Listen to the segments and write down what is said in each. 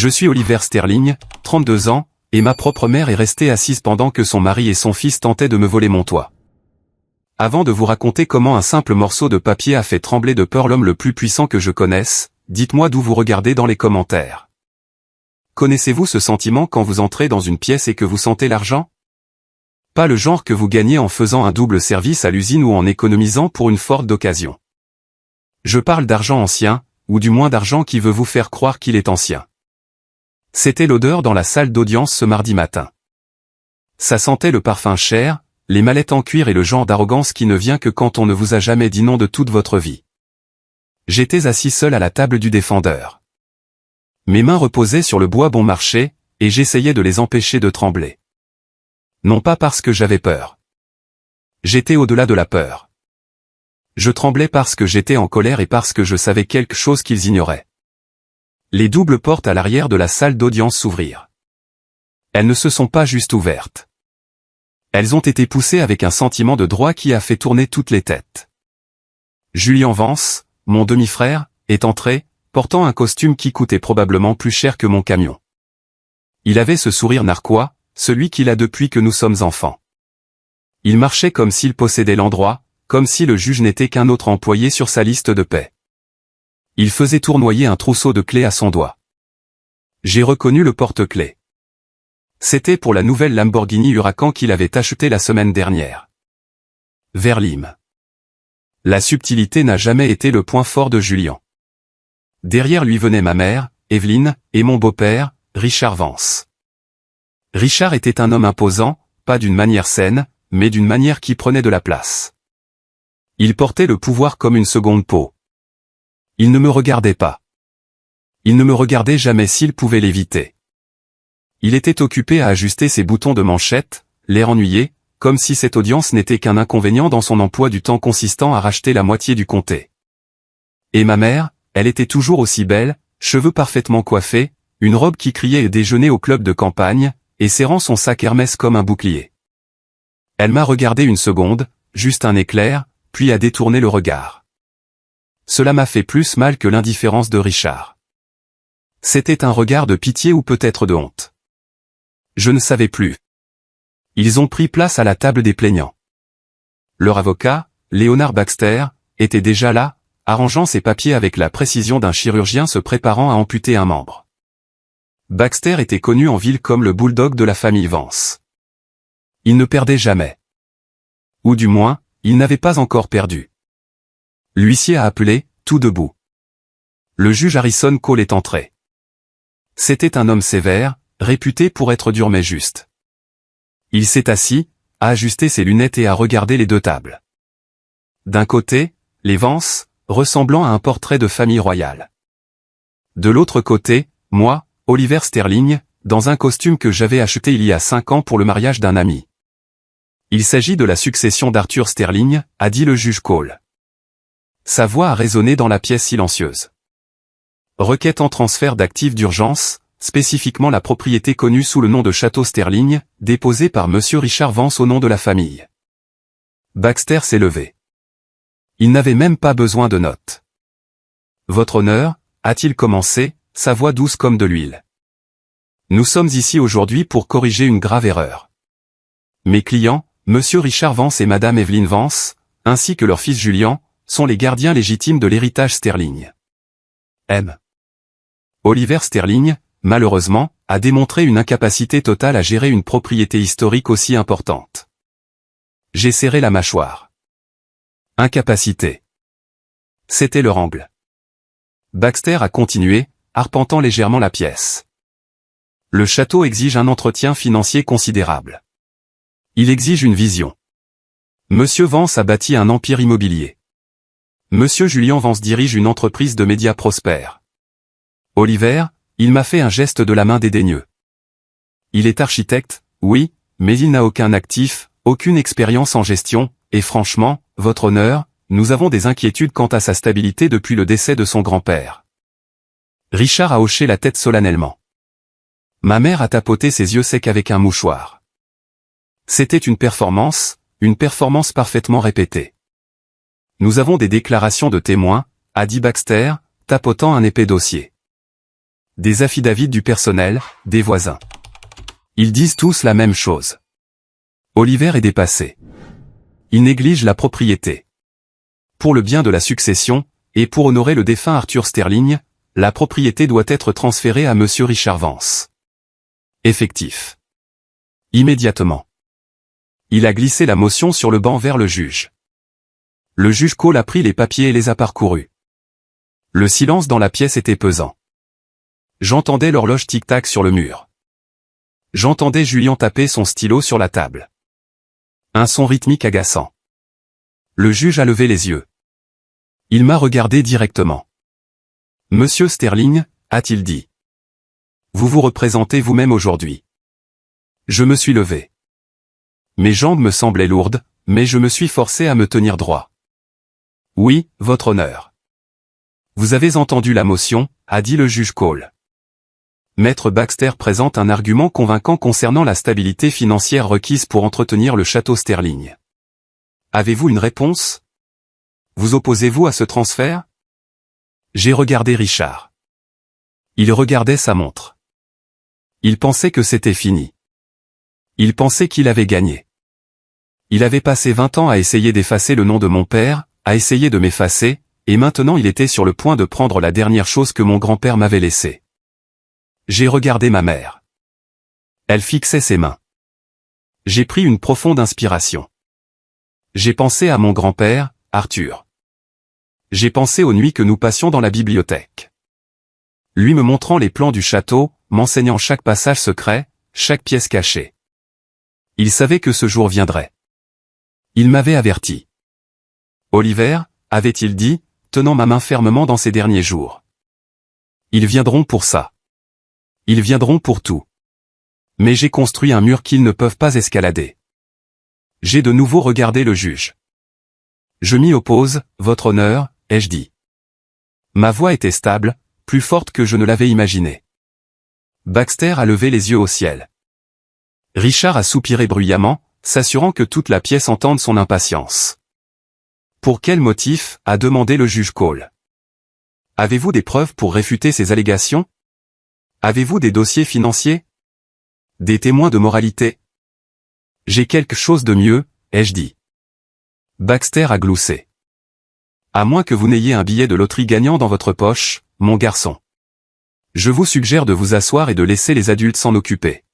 Je suis Oliver Sterling, 32 ans, et ma propre mère est restée assise pendant que son mari et son fils tentaient de me voler mon toit. Avant de vous raconter comment un simple morceau de papier a fait trembler de peur l'homme le plus puissant que je connaisse, dites-moi d'où vous regardez dans les commentaires. Connaissez-vous ce sentiment quand vous entrez dans une pièce et que vous sentez l'argent? Pas le genre que vous gagnez en faisant un double service à l'usine ou en économisant pour une Ford d'occasion. Je parle d'argent ancien, ou du moins d'argent qui veut vous faire croire qu'il est ancien. C'était l'odeur dans la salle d'audience ce mardi matin. Ça sentait le parfum cher, les mallettes en cuir et le genre d'arrogance qui ne vient que quand on ne vous a jamais dit non de toute votre vie. J'étais assis seul à la table du défendeur. Mes mains reposaient sur le bois bon marché, et j'essayais de les empêcher de trembler. Non pas parce que j'avais peur. J'étais au-delà de la peur. Je tremblais parce que j'étais en colère et parce que je savais quelque chose qu'ils ignoraient. Les doubles portes à l'arrière de la salle d'audience s'ouvrirent. Elles ne se sont pas juste ouvertes. Elles ont été poussées avec un sentiment de droit qui a fait tourner toutes les têtes. Julian Vance, mon demi-frère, est entré, portant un costume qui coûtait probablement plus cher que mon camion. Il avait ce sourire narquois, celui qu'il a depuis que nous sommes enfants. Il marchait comme s'il possédait l'endroit, comme si le juge n'était qu'un autre employé sur sa liste de paie. Il faisait tournoyer un trousseau de clés à son doigt. J'ai reconnu le porte-clés. C'était pour la nouvelle Lamborghini Huracan qu'il avait achetée la semaine dernière. Verlim. La subtilité n'a jamais été le point fort de Julian. Derrière lui venait ma mère, Evelyne, et mon beau-père, Richard Vance. Richard était un homme imposant, pas d'une manière saine, mais d'une manière qui prenait de la place. Il portait le pouvoir comme une seconde peau. Il ne me regardait pas. Il ne me regardait jamais s'il pouvait l'éviter. Il était occupé à ajuster ses boutons de manchette, l'air ennuyé, comme si cette audience n'était qu'un inconvénient dans son emploi du temps consistant à racheter la moitié du comté. Et ma mère, elle était toujours aussi belle, cheveux parfaitement coiffés, une robe qui criait et déjeunait au club de campagne, et serrant son sac Hermès comme un bouclier. Elle m'a regardé une seconde, juste un éclair, puis a détourné le regard. Cela m'a fait plus mal que l'indifférence de Richard. C'était un regard de pitié ou peut-être de honte. Je ne savais plus. Ils ont pris place à la table des plaignants. Leur avocat, Leonard Baxter, était déjà là, arrangeant ses papiers avec la précision d'un chirurgien se préparant à amputer un membre. Baxter était connu en ville comme le bulldog de la famille Vance. Il ne perdait jamais. Ou du moins, il n'avait pas encore perdu. L'huissier a appelé, tout debout. Le juge Harrison Cole est entré. C'était un homme sévère, réputé pour être dur mais juste. Il s'est assis, a ajusté ses lunettes et a regardé les deux tables. D'un côté, les Vance, ressemblant à un portrait de famille royale. De l'autre côté, moi, Oliver Sterling, dans un costume que j'avais acheté il y a 5 ans pour le mariage d'un ami. Il s'agit de la succession d'Arthur Sterling, a dit le juge Cole. Sa voix a résonné dans la pièce silencieuse. Requête en transfert d'actifs d'urgence, spécifiquement la propriété connue sous le nom de Château Sterling, déposée par Monsieur Richard Vance au nom de la famille. Baxter s'est levé. Il n'avait même pas besoin de notes. Votre honneur, a-t-il commencé, sa voix douce comme de l'huile. Nous sommes ici aujourd'hui pour corriger une grave erreur. Mes clients, Monsieur Richard Vance et Madame Evelyne Vance, ainsi que leur fils Julian, sont les gardiens légitimes de l'héritage Sterling. M. Oliver Sterling, malheureusement, a démontré une incapacité totale à gérer une propriété historique aussi importante. J'ai serré la mâchoire. Incapacité. C'était leur angle. Baxter a continué, arpentant légèrement la pièce. Le château exige un entretien financier considérable. Il exige une vision. Monsieur Vance a bâti un empire immobilier. Monsieur Julian Vance dirige une entreprise de médias prospère. Oliver, il m'a fait un geste de la main dédaigneux. Il est architecte, oui, mais il n'a aucun actif, aucune expérience en gestion, et franchement, votre honneur, nous avons des inquiétudes quant à sa stabilité depuis le décès de son grand-père. Richard a hoché la tête solennellement. Ma mère a tapoté ses yeux secs avec un mouchoir. C'était une performance parfaitement répétée. Nous avons des déclarations de témoins, a dit Baxter, tapotant un épais dossier. Des affidavits du personnel, des voisins. Ils disent tous la même chose. Oliver est dépassé. Il néglige la propriété. Pour le bien de la succession, et pour honorer le défunt Arthur Sterling, la propriété doit être transférée à Monsieur Richard Vance. Effectif. Immédiatement. Il a glissé la motion sur le banc vers le juge. Le juge Cole a pris les papiers et les a parcourus. Le silence dans la pièce était pesant. J'entendais l'horloge tic-tac sur le mur. J'entendais Julien taper son stylo sur la table. Un son rythmique agaçant. Le juge a levé les yeux. Il m'a regardé directement. « Monsieur Sterling », a-t-il dit. « Vous vous représentez vous-même aujourd'hui. » Je me suis levé. Mes jambes me semblaient lourdes, mais je me suis forcé à me tenir droit. « Oui, votre honneur. »« Vous avez entendu la motion », a dit le juge Cole. Maître Baxter présente un argument convaincant concernant la stabilité financière requise pour entretenir le château Sterling. Avez-vous une réponse? Vous opposez-vous à ce transfert? J'ai regardé Richard. Il regardait sa montre. Il pensait que c'était fini. Il pensait qu'il avait gagné. Il avait passé 20 ans à essayer d'effacer le nom de mon père, à essayer de m'effacer, et maintenant il était sur le point de prendre la dernière chose que mon grand-père m'avait laissée. J'ai regardé ma mère. Elle fixait ses mains. J'ai pris une profonde inspiration. J'ai pensé à mon grand-père, Arthur. J'ai pensé aux nuits que nous passions dans la bibliothèque. Lui me montrant les plans du château, m'enseignant chaque passage secret, chaque pièce cachée. Il savait que ce jour viendrait. Il m'avait averti. Oliver, avait-il dit, tenant ma main fermement dans ces derniers jours. Ils viendront pour ça. Ils viendront pour tout. Mais j'ai construit un mur qu'ils ne peuvent pas escalader. J'ai de nouveau regardé le juge. Je m'y oppose, votre honneur, ai-je dit. Ma voix était stable, plus forte que je ne l'avais imaginé. Baxter a levé les yeux au ciel. Richard a soupiré bruyamment, s'assurant que toute la pièce entende son impatience. Pour quel motif, a demandé le juge Cole. Avez-vous des preuves pour réfuter ces allégations? Avez-vous des dossiers financiers? Des témoins de moralité? J'ai quelque chose de mieux, ai-je dit. Baxter a gloussé. À moins que vous n'ayez un billet de loterie gagnant dans votre poche, mon garçon. Je vous suggère de vous asseoir et de laisser les adultes s'en occuper.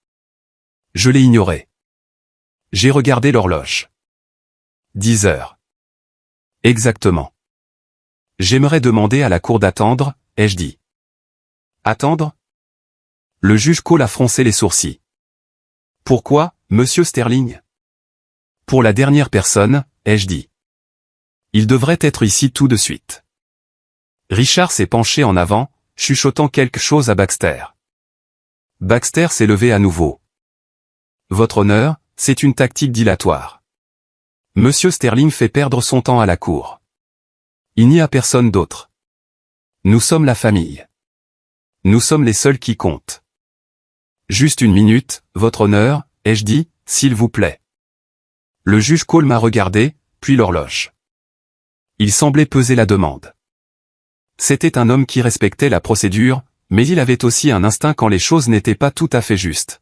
Je l'ai ignoré. J'ai regardé l'horloge. 10 heures. Exactement. J'aimerais demander à la cour d'attendre, ai-je dit. Attendre? Le juge Cole a froncé les sourcils. Pourquoi, monsieur Sterling? Pour la dernière personne, ai-je dit. Il devrait être ici tout de suite. Richard s'est penché en avant, chuchotant quelque chose à Baxter. Baxter s'est levé à nouveau. Votre honneur, c'est une tactique dilatoire. Monsieur Sterling fait perdre son temps à la cour. Il n'y a personne d'autre. Nous sommes la famille. Nous sommes les seuls qui comptent. Juste une minute, votre honneur, ai-je dit, s'il vous plaît. Le juge Cole m'a regardé, puis l'horloge. Il semblait peser la demande. C'était un homme qui respectait la procédure, mais il avait aussi un instinct quand les choses n'étaient pas tout à fait justes.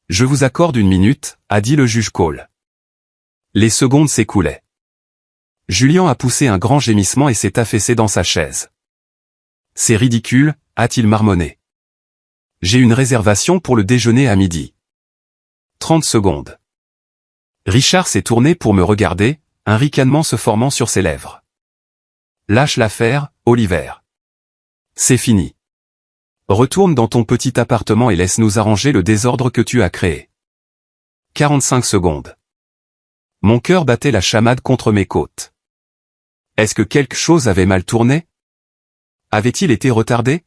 Je vous accorde une minute, a dit le juge Cole. Les secondes s'écoulaient. Julien a poussé un grand gémissement et s'est affaissé dans sa chaise. C'est ridicule, a-t-il marmonné. J'ai une réservation pour le déjeuner à midi. 30 secondes. Richard s'est tourné pour me regarder, un ricanement se formant sur ses lèvres. Lâche l'affaire, Oliver. C'est fini. Retourne dans ton petit appartement et laisse-nous arranger le désordre que tu as créé. 45 secondes. Mon cœur battait la chamade contre mes côtes. Est-ce que quelque chose avait mal tourné? Avait-il été retardé?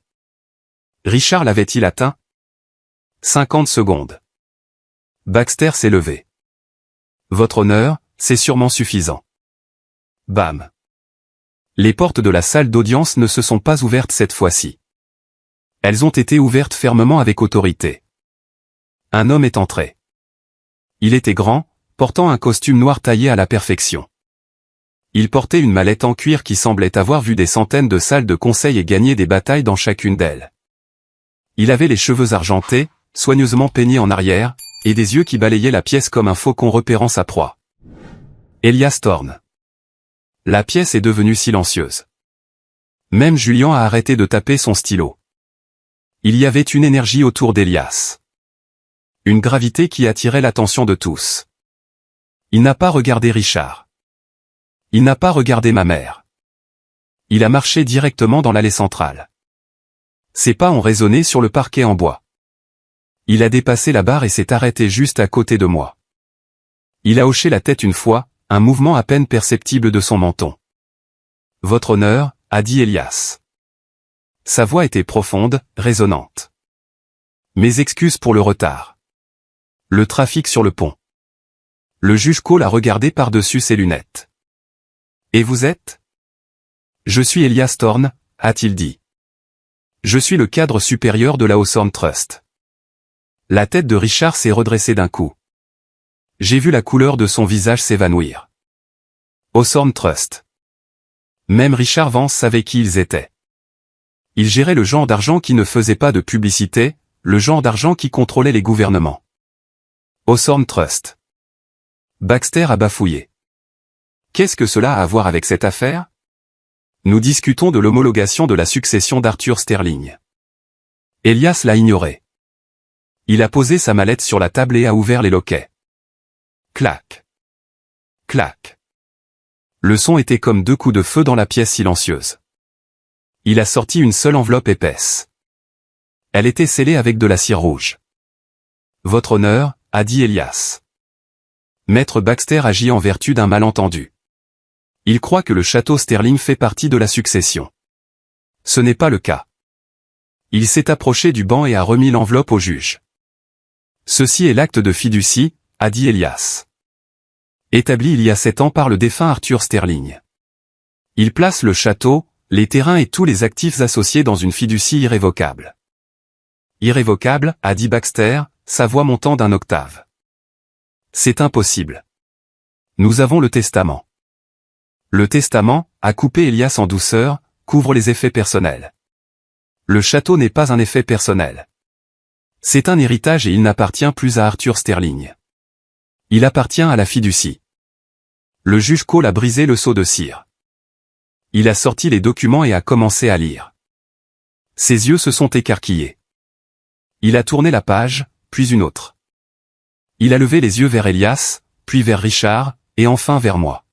Richard l'avait-il atteint? 50 secondes. Baxter s'est levé. Votre honneur, c'est sûrement suffisant. Bam. Les portes de la salle d'audience ne se sont pas ouvertes cette fois-ci. Elles ont été ouvertes fermement avec autorité. Un homme est entré. Il était grand, portant un costume noir taillé à la perfection. Il portait une mallette en cuir qui semblait avoir vu des centaines de salles de conseil et gagné des batailles dans chacune d'elles. Il avait les cheveux argentés, soigneusement peignés en arrière, et des yeux qui balayaient la pièce comme un faucon repérant sa proie. Elias Thorne. La pièce est devenue silencieuse. Même Julian a arrêté de taper son stylo. Il y avait une énergie autour d'Elias. Une gravité qui attirait l'attention de tous. Il n'a pas regardé Richard. Il n'a pas regardé ma mère. Il a marché directement dans l'allée centrale. Ses pas ont résonné sur le parquet en bois. Il a dépassé la barre et s'est arrêté juste à côté de moi. Il a hoché la tête une fois, un mouvement à peine perceptible de son menton. « Votre honneur » a dit Elias. Sa voix était profonde, résonnante. Mes excuses pour le retard. Le trafic sur le pont. Le juge Cole a regardé par-dessus ses lunettes. Et vous êtes ? Je suis Elias Thorne, a-t-il dit. Je suis le cadre supérieur de la Hawthorne Trust. La tête de Richard s'est redressée d'un coup. J'ai vu la couleur de son visage s'évanouir. Hawthorne Trust. Même Richard Vance savait qui ils étaient. Ils géraient le genre d'argent qui ne faisait pas de publicité, le genre d'argent qui contrôlait les gouvernements. Hawthorne Trust. Baxter a bafouillé. Qu'est-ce que cela a à voir avec cette affaire ? Nous discutons de l'homologation de la succession d'Arthur Sterling. Elias l'a ignoré. Il a posé sa mallette sur la table et a ouvert les loquets. Clac. Clac. Le son était comme deux coups de feu dans la pièce silencieuse. Il a sorti une seule enveloppe épaisse. Elle était scellée avec de la cire rouge. Votre honneur, a dit Elias. Maître Baxter agit en vertu d'un malentendu. Il croit que le château Sterling fait partie de la succession. Ce n'est pas le cas. Il s'est approché du banc et a remis l'enveloppe au juge. Ceci est l'acte de fiducie, a dit Elias. Établi il y a 7 ans par le défunt Arthur Sterling. Il place le château, les terrains et tous les actifs associés dans une fiducie irrévocable. Irrévocable, a dit Baxter, sa voix montant d'un octave. C'est impossible. Nous avons le testament. Le testament, a coupé Elias en douceur, couvre les effets personnels. Le château n'est pas un effet personnel. C'est un héritage et il n'appartient plus à Arthur Sterling. Il appartient à la fiducie. Le juge Cole a brisé le seau de cire. Il a sorti les documents et a commencé à lire. Ses yeux se sont écarquillés. Il a tourné la page, puis une autre. Il a levé les yeux vers Elias, puis vers Richard, et enfin vers moi.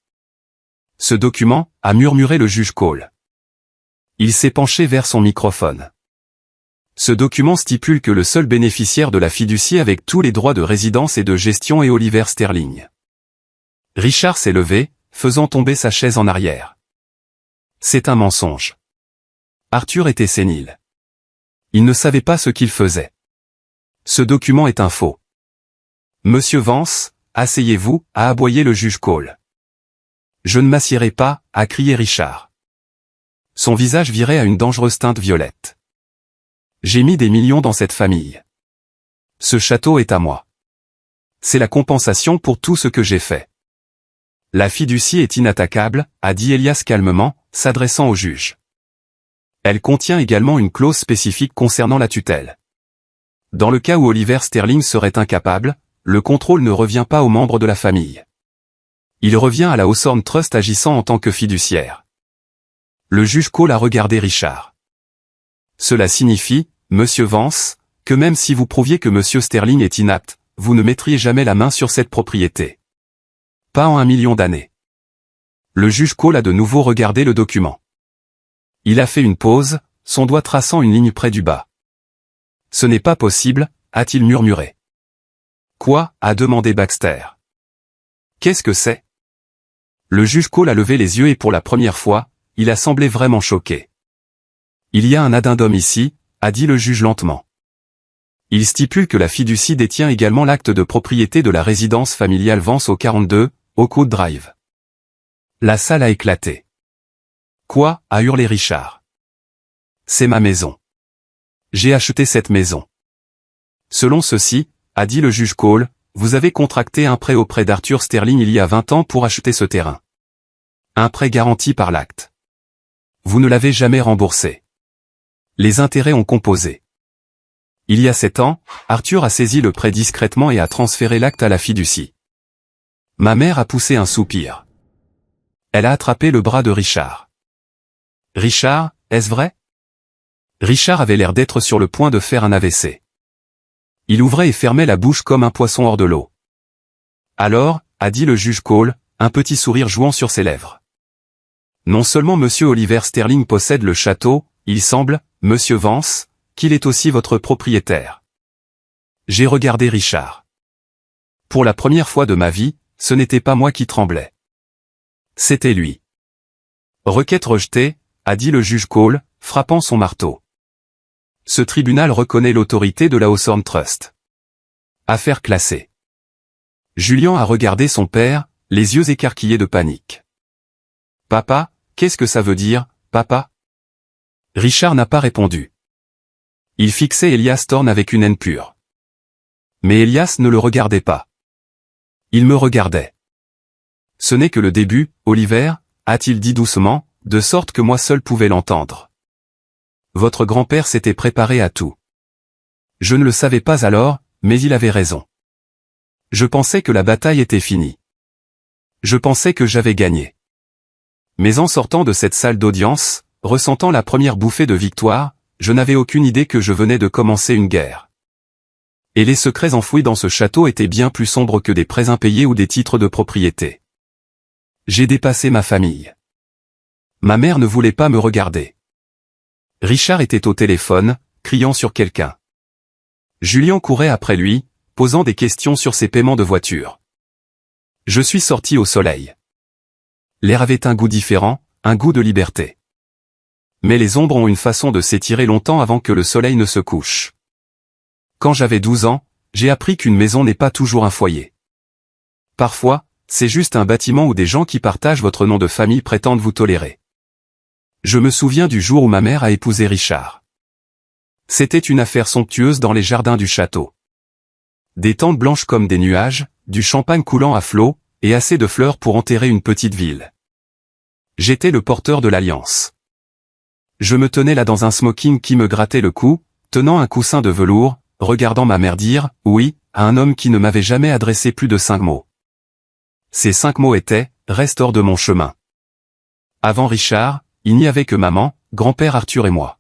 Ce document, a murmuré le juge Cole. Il s'est penché vers son microphone. Ce document stipule que le seul bénéficiaire de la fiducie avec tous les droits de résidence et de gestion est Oliver Sterling. Richard s'est levé, faisant tomber sa chaise en arrière. C'est un mensonge. Arthur était sénile. Il ne savait pas ce qu'il faisait. Ce document est un faux. Monsieur Vance, asseyez-vous, a aboyé le juge Cole. Je ne m'assiérai pas, a crié Richard. Son visage virait à une dangereuse teinte violette. J'ai mis des millions dans cette famille. Ce château est à moi. C'est la compensation pour tout ce que j'ai fait. La fiducie est inattaquable, a dit Elias calmement, s'adressant au juge. Elle contient également une clause spécifique concernant la tutelle. Dans le cas où Oliver Sterling serait incapable, le contrôle ne revient pas aux membres de la famille. Il revient à la Hawthorne Trust agissant en tant que fiduciaire. Le juge Cole a regardé Richard. Cela signifie, Monsieur Vance, que même si vous prouviez que Monsieur Sterling est inapte, vous ne mettriez jamais la main sur cette propriété. Pas en 1 million d'années. Le juge Cole a de nouveau regardé le document. Il a fait une pause, son doigt traçant une ligne près du bas. Ce n'est pas possible, a-t-il murmuré. Quoi, a demandé Baxter. Qu'est-ce que c'est? Le juge Cole a levé les yeux et pour la première fois, il a semblé vraiment choqué. Il y a un addendum ici, a dit le juge lentement. Il stipule que la fiducie détient également l'acte de propriété de la résidence familiale Vance au 42, Oakwood Drive. La salle a éclaté. Quoi, a hurlé Richard. C'est ma maison. J'ai acheté cette maison. Selon ceci, a dit le juge Cole, vous avez contracté un prêt auprès d'Arthur Sterling il y a 20 ans pour acheter ce terrain. Un prêt garanti par l'acte. Vous ne l'avez jamais remboursé. Les intérêts ont composé. Il y a 7 ans, Arthur a saisi le prêt discrètement et a transféré l'acte à la fiducie. Ma mère a poussé un soupir. Elle a attrapé le bras de Richard. Richard, est-ce vrai? Richard avait l'air d'être sur le point de faire un AVC. Il ouvrait et fermait la bouche comme un poisson hors de l'eau. Alors, a dit le juge Cole, un petit sourire jouant sur ses lèvres. Non seulement Monsieur Oliver Sterling possède le château, il semble, Monsieur Vance, qu'il est aussi votre propriétaire. J'ai regardé Richard. Pour la première fois de ma vie, ce n'était pas moi qui tremblais. C'était lui. Requête rejetée, a dit le juge Cole, frappant son marteau. Ce tribunal reconnaît l'autorité de la Hawthorne Trust. Affaire classée. Julian a regardé son père, les yeux écarquillés de panique. Papa, qu'est-ce que ça veut dire, papa? Richard n'a pas répondu. Il fixait Elias Thorne avec une haine pure. Mais Elias ne le regardait pas. Il me regardait. Ce n'est que le début, Oliver, a-t-il dit doucement, de sorte que moi seul pouvais l'entendre. Votre grand-père s'était préparé à tout. Je ne le savais pas alors, mais il avait raison. Je pensais que la bataille était finie. Je pensais que j'avais gagné. Mais en sortant de cette salle d'audience, ressentant la première bouffée de victoire, je n'avais aucune idée que je venais de commencer une guerre. Et les secrets enfouis dans ce château étaient bien plus sombres que des prêts impayés ou des titres de propriété. J'ai dépassé ma famille. Ma mère ne voulait pas me regarder. Richard était au téléphone, criant sur quelqu'un. Julien courait après lui, posant des questions sur ses paiements de voiture. Je suis sorti au soleil. L'air avait un goût différent, un goût de liberté. Mais les ombres ont une façon de s'étirer longtemps avant que le soleil ne se couche. Quand j'avais 12 ans, j'ai appris qu'une maison n'est pas toujours un foyer. Parfois, c'est juste un bâtiment où des gens qui partagent votre nom de famille prétendent vous tolérer. Je me souviens du jour où ma mère a épousé Richard. C'était une affaire somptueuse dans les jardins du château. Des tentes blanches comme des nuages, du champagne coulant à flots, et assez de fleurs pour enterrer une petite ville. J'étais le porteur de l'alliance. Je me tenais là dans un smoking qui me grattait le cou, tenant un coussin de velours, regardant ma mère dire « oui » à un homme qui ne m'avait jamais adressé plus de 5 mots. Ces 5 mots étaient « reste hors de mon chemin ». Avant Richard, il n'y avait que maman, grand-père Arthur et moi.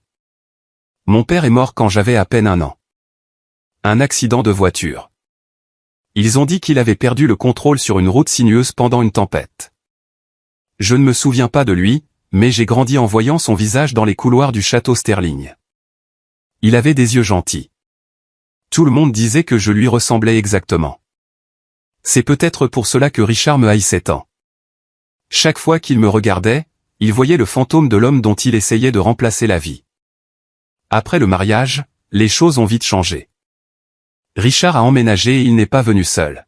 Mon père est mort quand j'avais à peine 1 an. Un accident de voiture. Ils ont dit qu'il avait perdu le contrôle sur une route sinueuse pendant une tempête. Je ne me souviens pas de lui, mais j'ai grandi en voyant son visage dans les couloirs du château Sterling. Il avait des yeux gentils. Tout le monde disait que je lui ressemblais exactement. C'est peut-être pour cela que Richard me haïssait tant. Chaque fois qu'il me regardait, il voyait le fantôme de l'homme dont il essayait de remplacer la vie. Après le mariage, les choses ont vite changé. Richard a emménagé et il n'est pas venu seul.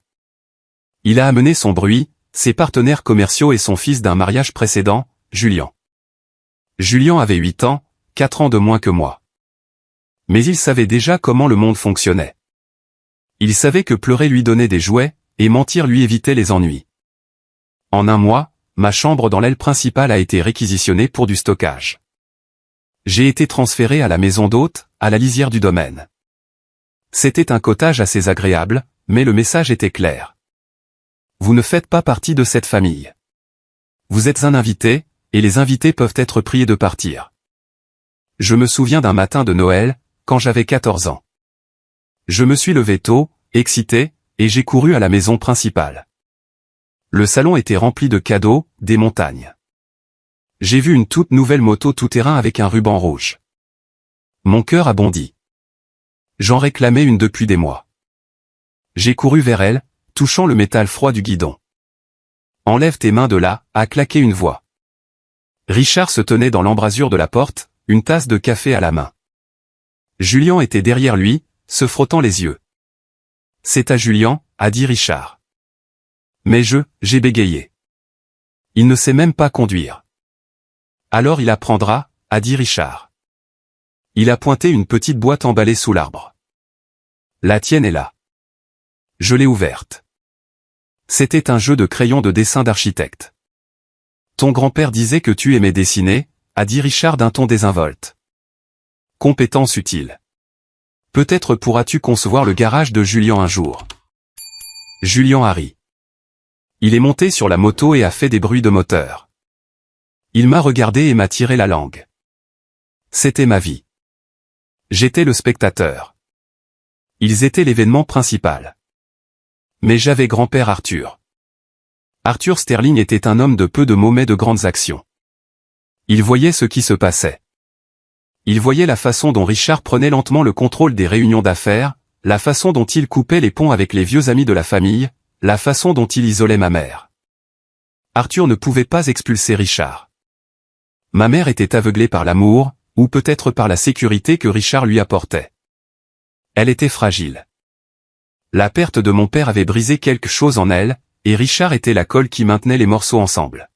Il a amené son bruit, ses partenaires commerciaux et son fils d'un mariage précédent, Julian. Julian avait 8 ans, 4 ans de moins que moi. Mais il savait déjà comment le monde fonctionnait. Il savait que pleurer lui donnait des jouets, et mentir lui évitait les ennuis. En 1 mois, ma chambre dans l'aile principale a été réquisitionnée pour du stockage. J'ai été transféré à la maison d'hôte, à la lisière du domaine. C'était un cottage assez agréable, mais le message était clair. Vous ne faites pas partie de cette famille. Vous êtes un invité, et les invités peuvent être priés de partir. Je me souviens d'un matin de Noël, quand j'avais 14 ans. Je me suis levé tôt, excité, et j'ai couru à la maison principale. Le salon était rempli de cadeaux, des montagnes. J'ai vu une toute nouvelle moto tout-terrain avec un ruban rouge. Mon cœur a bondi. J'en réclamais une depuis des mois. J'ai couru vers elle, touchant le métal froid du guidon. Enlève tes mains de là, a claqué une voix. Richard se tenait dans l'embrasure de la porte, une tasse de café à la main. Julian était derrière lui, se frottant les yeux. C'est à Julian, a dit Richard. Mais j'ai bégayé. Il ne sait même pas conduire. Alors il apprendra, a dit Richard. Il a pointé une petite boîte emballée sous l'arbre. La tienne est là. Je l'ai ouverte. C'était un jeu de crayons de dessin d'architecte. Ton grand-père disait que tu aimais dessiner, a dit Richard d'un ton désinvolte. Compétence utile. Peut-être pourras-tu concevoir le garage de Julian un jour. Julian a ri. Il est monté sur la moto et a fait des bruits de moteur. Il m'a regardé et m'a tiré la langue. C'était ma vie. J'étais le spectateur. Ils étaient l'événement principal. Mais j'avais grand-père Arthur. Arthur Sterling était un homme de peu de mots mais de grandes actions. Il voyait ce qui se passait. Il voyait la façon dont Richard prenait lentement le contrôle des réunions d'affaires, la façon dont il coupait les ponts avec les vieux amis de la famille, la façon dont il isolait ma mère. Arthur ne pouvait pas expulser Richard. Ma mère était aveuglée par l'amour, ou peut-être par la sécurité que Richard lui apportait. Elle était fragile. La perte de mon père avait brisé quelque chose en elle, et Richard était la colle qui maintenait les morceaux ensemble.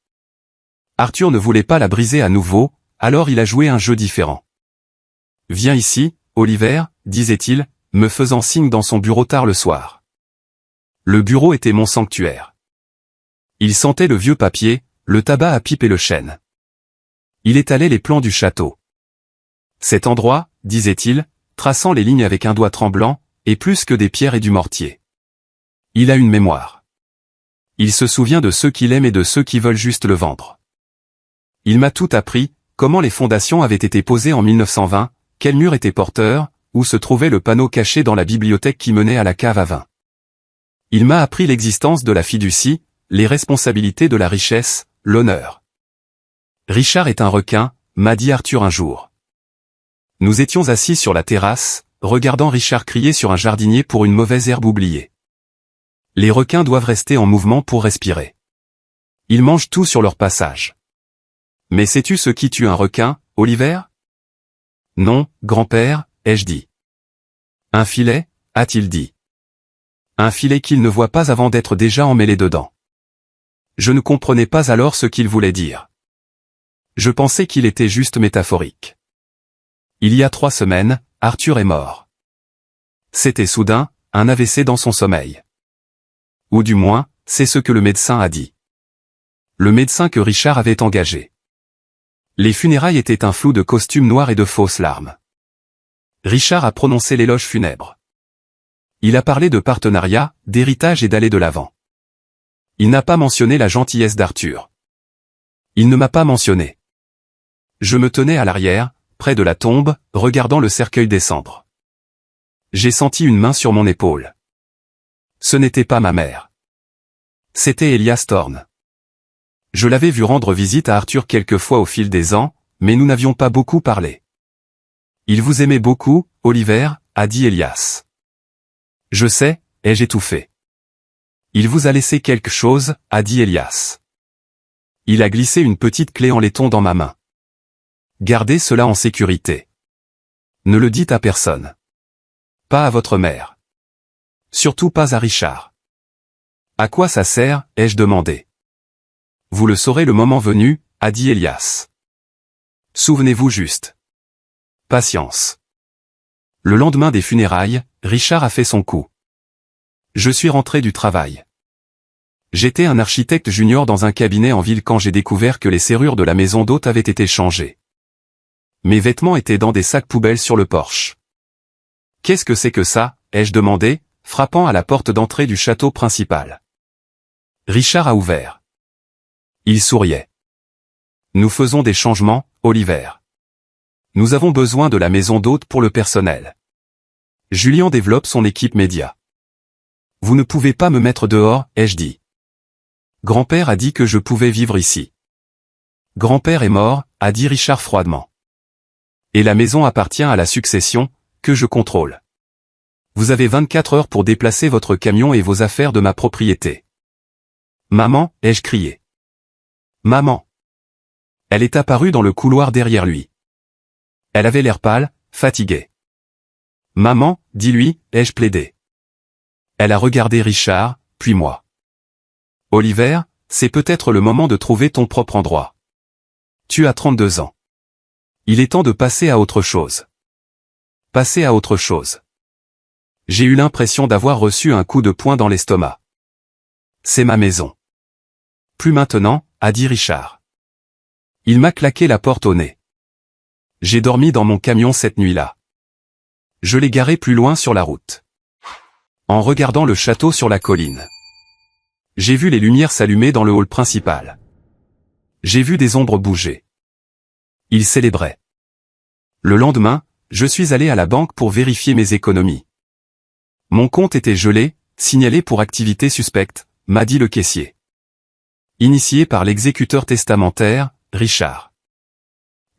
Arthur ne voulait pas la briser à nouveau, alors il a joué un jeu différent. « Viens ici, Oliver, disait-il, me faisant signe dans son bureau tard le soir. Le bureau était mon sanctuaire. Il sentait le vieux papier, le tabac à pipe et le chêne. Il étalait les plans du château. Cet endroit, disait-il, traçant les lignes avec un doigt tremblant, est plus que des pierres et du mortier. Il a une mémoire. Il se souvient de ceux qu'il aime et de ceux qui veulent juste le vendre. Il m'a tout appris, comment les fondations avaient été posées en 1920, quel mur était porteur, où se trouvait le panneau caché dans la bibliothèque qui menait à la cave à vin. Il m'a appris l'existence de la fiducie, les responsabilités de la richesse, l'honneur. Richard est un requin, m'a dit Arthur un jour. Nous étions assis sur la terrasse, regardant Richard crier sur un jardinier pour une mauvaise herbe oubliée. Les requins doivent rester en mouvement pour respirer. Ils mangent tout sur leur passage. Mais sais-tu ce qui tue un requin, Oliver? Non, grand-père, ai-je dit. Un filet, a-t-il dit. Un filet qu'il ne voit pas avant d'être déjà emmêlé dedans. Je ne comprenais pas alors ce qu'il voulait dire. Je pensais qu'il était juste métaphorique. Il y a 3 semaines, Arthur est mort. C'était soudain, un AVC dans son sommeil. Ou du moins, c'est ce que le médecin a dit. Le médecin que Richard avait engagé. Les funérailles étaient un flou de costumes noirs et de fausses larmes. Richard a prononcé l'éloge funèbre. Il a parlé de partenariat, d'héritage et d'aller de l'avant. Il n'a pas mentionné la gentillesse d'Arthur. Il ne m'a pas mentionné. Je me tenais à l'arrière, près de la tombe, regardant le cercueil descendre. J'ai senti une main sur mon épaule. Ce n'était pas ma mère. C'était Elias Thorne. Je l'avais vu rendre visite à Arthur quelques fois au fil des ans, mais nous n'avions pas beaucoup parlé. Il vous aimait beaucoup, Oliver, a dit Elias. Je sais, ai-je étouffé. Il vous a laissé quelque chose, a dit Elias. Il a glissé une petite clé en laiton dans ma main. Gardez cela en sécurité. Ne le dites à personne. Pas à votre mère. Surtout pas à Richard. À quoi ça sert, ai-je demandé. Vous le saurez le moment venu, a dit Elias. Souvenez-vous juste. Patience. Le lendemain des funérailles, Richard a fait son coup. Je suis rentré du travail. J'étais un architecte junior dans un cabinet en ville quand j'ai découvert que les serrures de la maison d'hôte avaient été changées. Mes vêtements étaient dans des sacs poubelles sur le porche. Qu'est-ce que c'est que ça, ai-je demandé, frappant à la porte d'entrée du château principal. Richard a ouvert. Il souriait. Nous faisons des changements, Oliver. Nous avons besoin de la maison d'hôte pour le personnel. Julian développe son équipe média. Vous ne pouvez pas me mettre dehors, ai-je dit. Grand-père a dit que je pouvais vivre ici. Grand-père est mort, a dit Richard froidement. Et la maison appartient à la succession, que je contrôle. Vous avez 24 heures pour déplacer votre camion et vos affaires de ma propriété. Maman, ai-je crié. Maman. Elle est apparue dans le couloir derrière lui. Elle avait l'air pâle, fatiguée. Maman, dis-lui, ai-je plaidé. Elle a regardé Richard, puis moi. Oliver, c'est peut-être le moment de trouver ton propre endroit. Tu as 32 ans. Il est temps de passer à autre chose. Passer à autre chose. J'ai eu l'impression d'avoir reçu un coup de poing dans l'estomac. C'est ma maison. Plus maintenant, a dit Richard. Il m'a claqué la porte au nez. J'ai dormi dans mon camion cette nuit-là. Je l'ai garé plus loin sur la route. En regardant le château sur la colline. J'ai vu les lumières s'allumer dans le hall principal. J'ai vu des ombres bouger. Ils célébraient. Le lendemain, je suis allé à la banque pour vérifier mes économies. Mon compte était gelé, signalé pour activité suspecte, m'a dit le caissier. Initié par l'exécuteur testamentaire, Richard.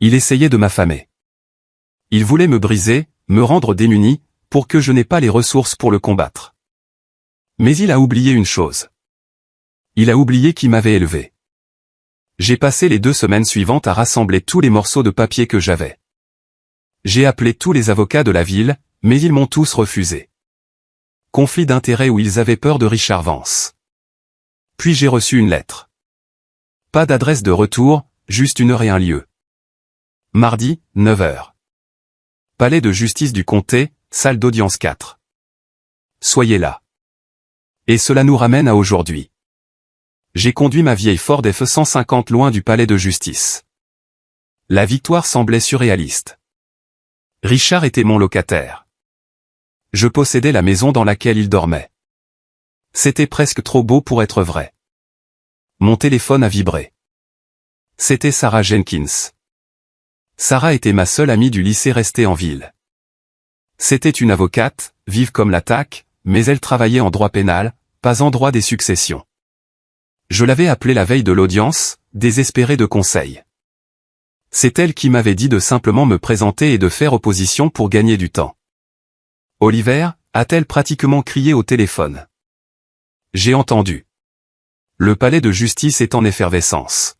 Il essayait de m'affamer. Il voulait me briser, me rendre démuni, pour que je n'ai pas les ressources pour le combattre. Mais il a oublié une chose. Il a oublié qui m'avait élevé. J'ai passé les 2 semaines suivantes à rassembler tous les morceaux de papier que j'avais. J'ai appelé tous les avocats de la ville, mais ils m'ont tous refusé. Conflit d'intérêts où ils avaient peur de Richard Vance. Puis j'ai reçu une lettre. Pas d'adresse de retour, juste une heure et un lieu. Mardi, 9 h. Palais de justice du comté, salle d'audience 4. Soyez là. Et cela nous ramène à aujourd'hui. J'ai conduit ma vieille Ford F-150 loin du palais de justice. La victoire semblait surréaliste. Richard était mon locataire. Je possédais la maison dans laquelle il dormait. C'était presque trop beau pour être vrai. Mon téléphone a vibré. C'était Sarah Jenkins. Sarah était ma seule amie du lycée restée en ville. C'était une avocate, vive comme l'attaque, mais elle travaillait en droit pénal, pas en droit des successions. Je l'avais appelée la veille de l'audience, désespérée de conseils. C'est elle qui m'avait dit de simplement me présenter et de faire opposition pour gagner du temps. Oliver, a-t-elle pratiquement crié au téléphone. J'ai entendu. Le palais de justice est en effervescence.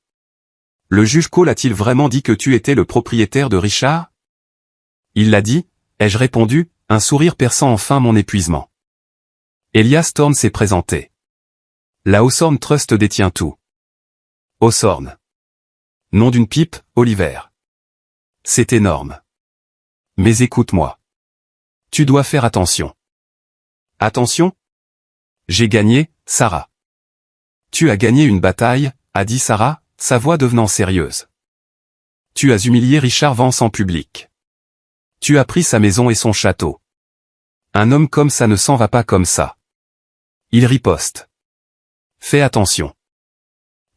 Le juge Cole a-t-il vraiment dit que tu étais le propriétaire de Richard? Il l'a dit, ai-je répondu, un sourire perçant enfin mon épuisement. Elias Thorne s'est présenté. La Hawthorne Trust détient tout. Hawthorne. Nom d'une pipe, Oliver. C'est énorme. Mais écoute-moi. Tu dois faire attention. Attention? J'ai gagné, Sarah. Tu as gagné une bataille, a dit Sarah, sa voix devenant sérieuse. Tu as humilié Richard Vance en public. Tu as pris sa maison et son château. Un homme comme ça ne s'en va pas comme ça. Il riposte. Fais attention.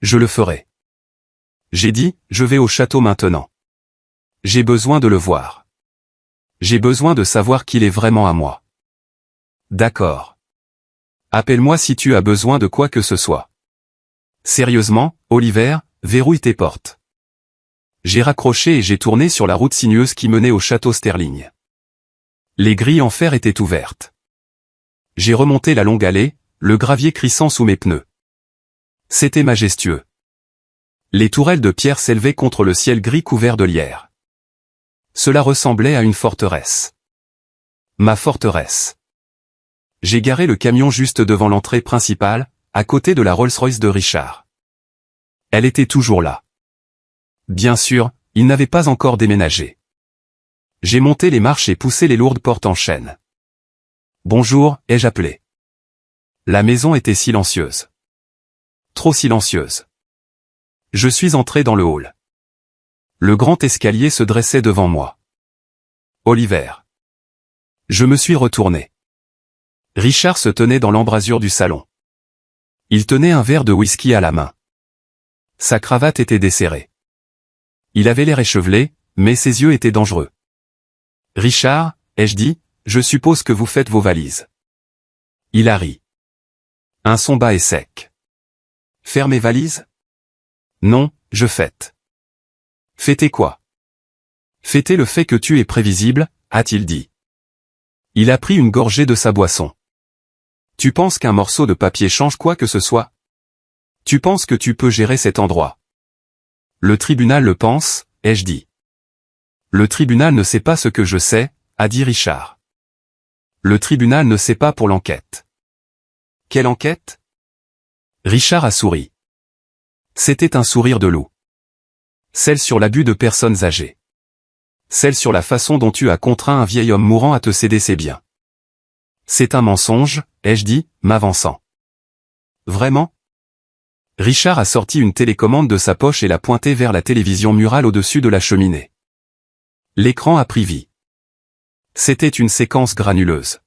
Je le ferai. J'ai dit, je vais au château maintenant. J'ai besoin de le voir. J'ai besoin de savoir qu'il est vraiment à moi. D'accord. Appelle-moi si tu as besoin de quoi que ce soit. Sérieusement, Oliver, verrouille tes portes. J'ai raccroché et j'ai tourné sur la route sinueuse qui menait au château Sterling. Les grilles en fer étaient ouvertes. J'ai remonté la longue allée, le gravier crissant sous mes pneus. C'était majestueux. Les tourelles de pierre s'élevaient contre le ciel gris couvert de lierre. Cela ressemblait à une forteresse. Ma forteresse. J'ai garé le camion juste devant l'entrée principale, à côté de la Rolls-Royce de Richard. Elle était toujours là. Bien sûr, il n'avait pas encore déménagé. J'ai monté les marches et poussé les lourdes portes en chêne. Bonjour, ai-je appelé. La maison était silencieuse. Trop silencieuse. Je suis entré dans le hall. Le grand escalier se dressait devant moi. Oliver. Je me suis retourné. Richard se tenait dans l'embrasure du salon. Il tenait un verre de whisky à la main. Sa cravate était desserrée. Il avait l'air échevelé, mais ses yeux étaient dangereux. Richard, ai-je dit, je suppose que vous faites vos valises. Il a ri. Un son bas et sec. Faire mes valises? Non, je fête. Fêter quoi? Fêter le fait que tu es prévisible, a-t-il dit. Il a pris une gorgée de sa boisson. Tu penses qu'un morceau de papier change quoi que ce soit? Tu penses que tu peux gérer cet endroit? Le tribunal le pense, ai-je dit. Le tribunal ne sait pas ce que je sais, a dit Richard. Le tribunal ne sait pas pour l'enquête. Quelle enquête? Richard a souri. C'était un sourire de loup. Celle sur l'abus de personnes âgées. Celle sur la façon dont tu as contraint un vieil homme mourant à te céder ses biens. C'est un mensonge, ai-je dit, m'avançant. Vraiment? Richard a sorti une télécommande de sa poche et l'a pointée vers la télévision murale au-dessus de la cheminée. L'écran a pris vie. C'était une séquence granuleuse.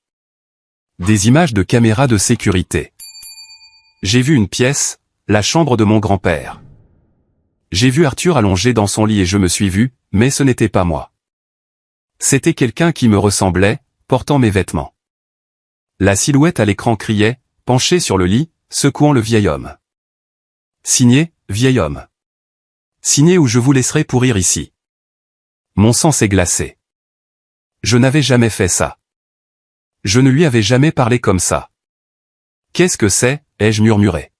Des images de caméras de sécurité. J'ai vu une pièce, la chambre de mon grand-père. J'ai vu Arthur allongé dans son lit et je me suis vu, mais ce n'était pas moi. C'était quelqu'un qui me ressemblait, portant mes vêtements. La silhouette à l'écran criait, penché sur le lit, secouant le vieil homme. Signé, vieil homme. Signé ou je vous laisserai pourrir ici. Mon sang s'est glacé. Je n'avais jamais fait ça. Je ne lui avais jamais parlé comme ça. Qu'est-ce que c'est, ai-je murmuré.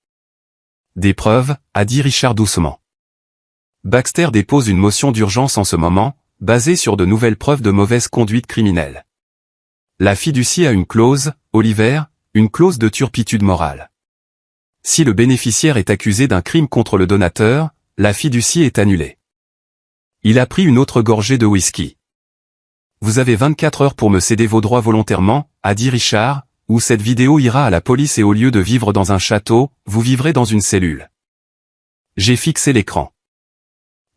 Des preuves, a dit Richard doucement. Baxter dépose une motion d'urgence en ce moment, basée sur de nouvelles preuves de mauvaise conduite criminelle. La fiducie a une clause, Oliver, une clause de turpitude morale. Si le bénéficiaire est accusé d'un crime contre le donateur, la fiducie est annulée. Il a pris une autre gorgée de whisky. Vous avez 24 heures pour me céder vos droits volontairement, a dit Richard, ou cette vidéo ira à la police et au lieu de vivre dans un château, vous vivrez dans une cellule. J'ai fixé l'écran.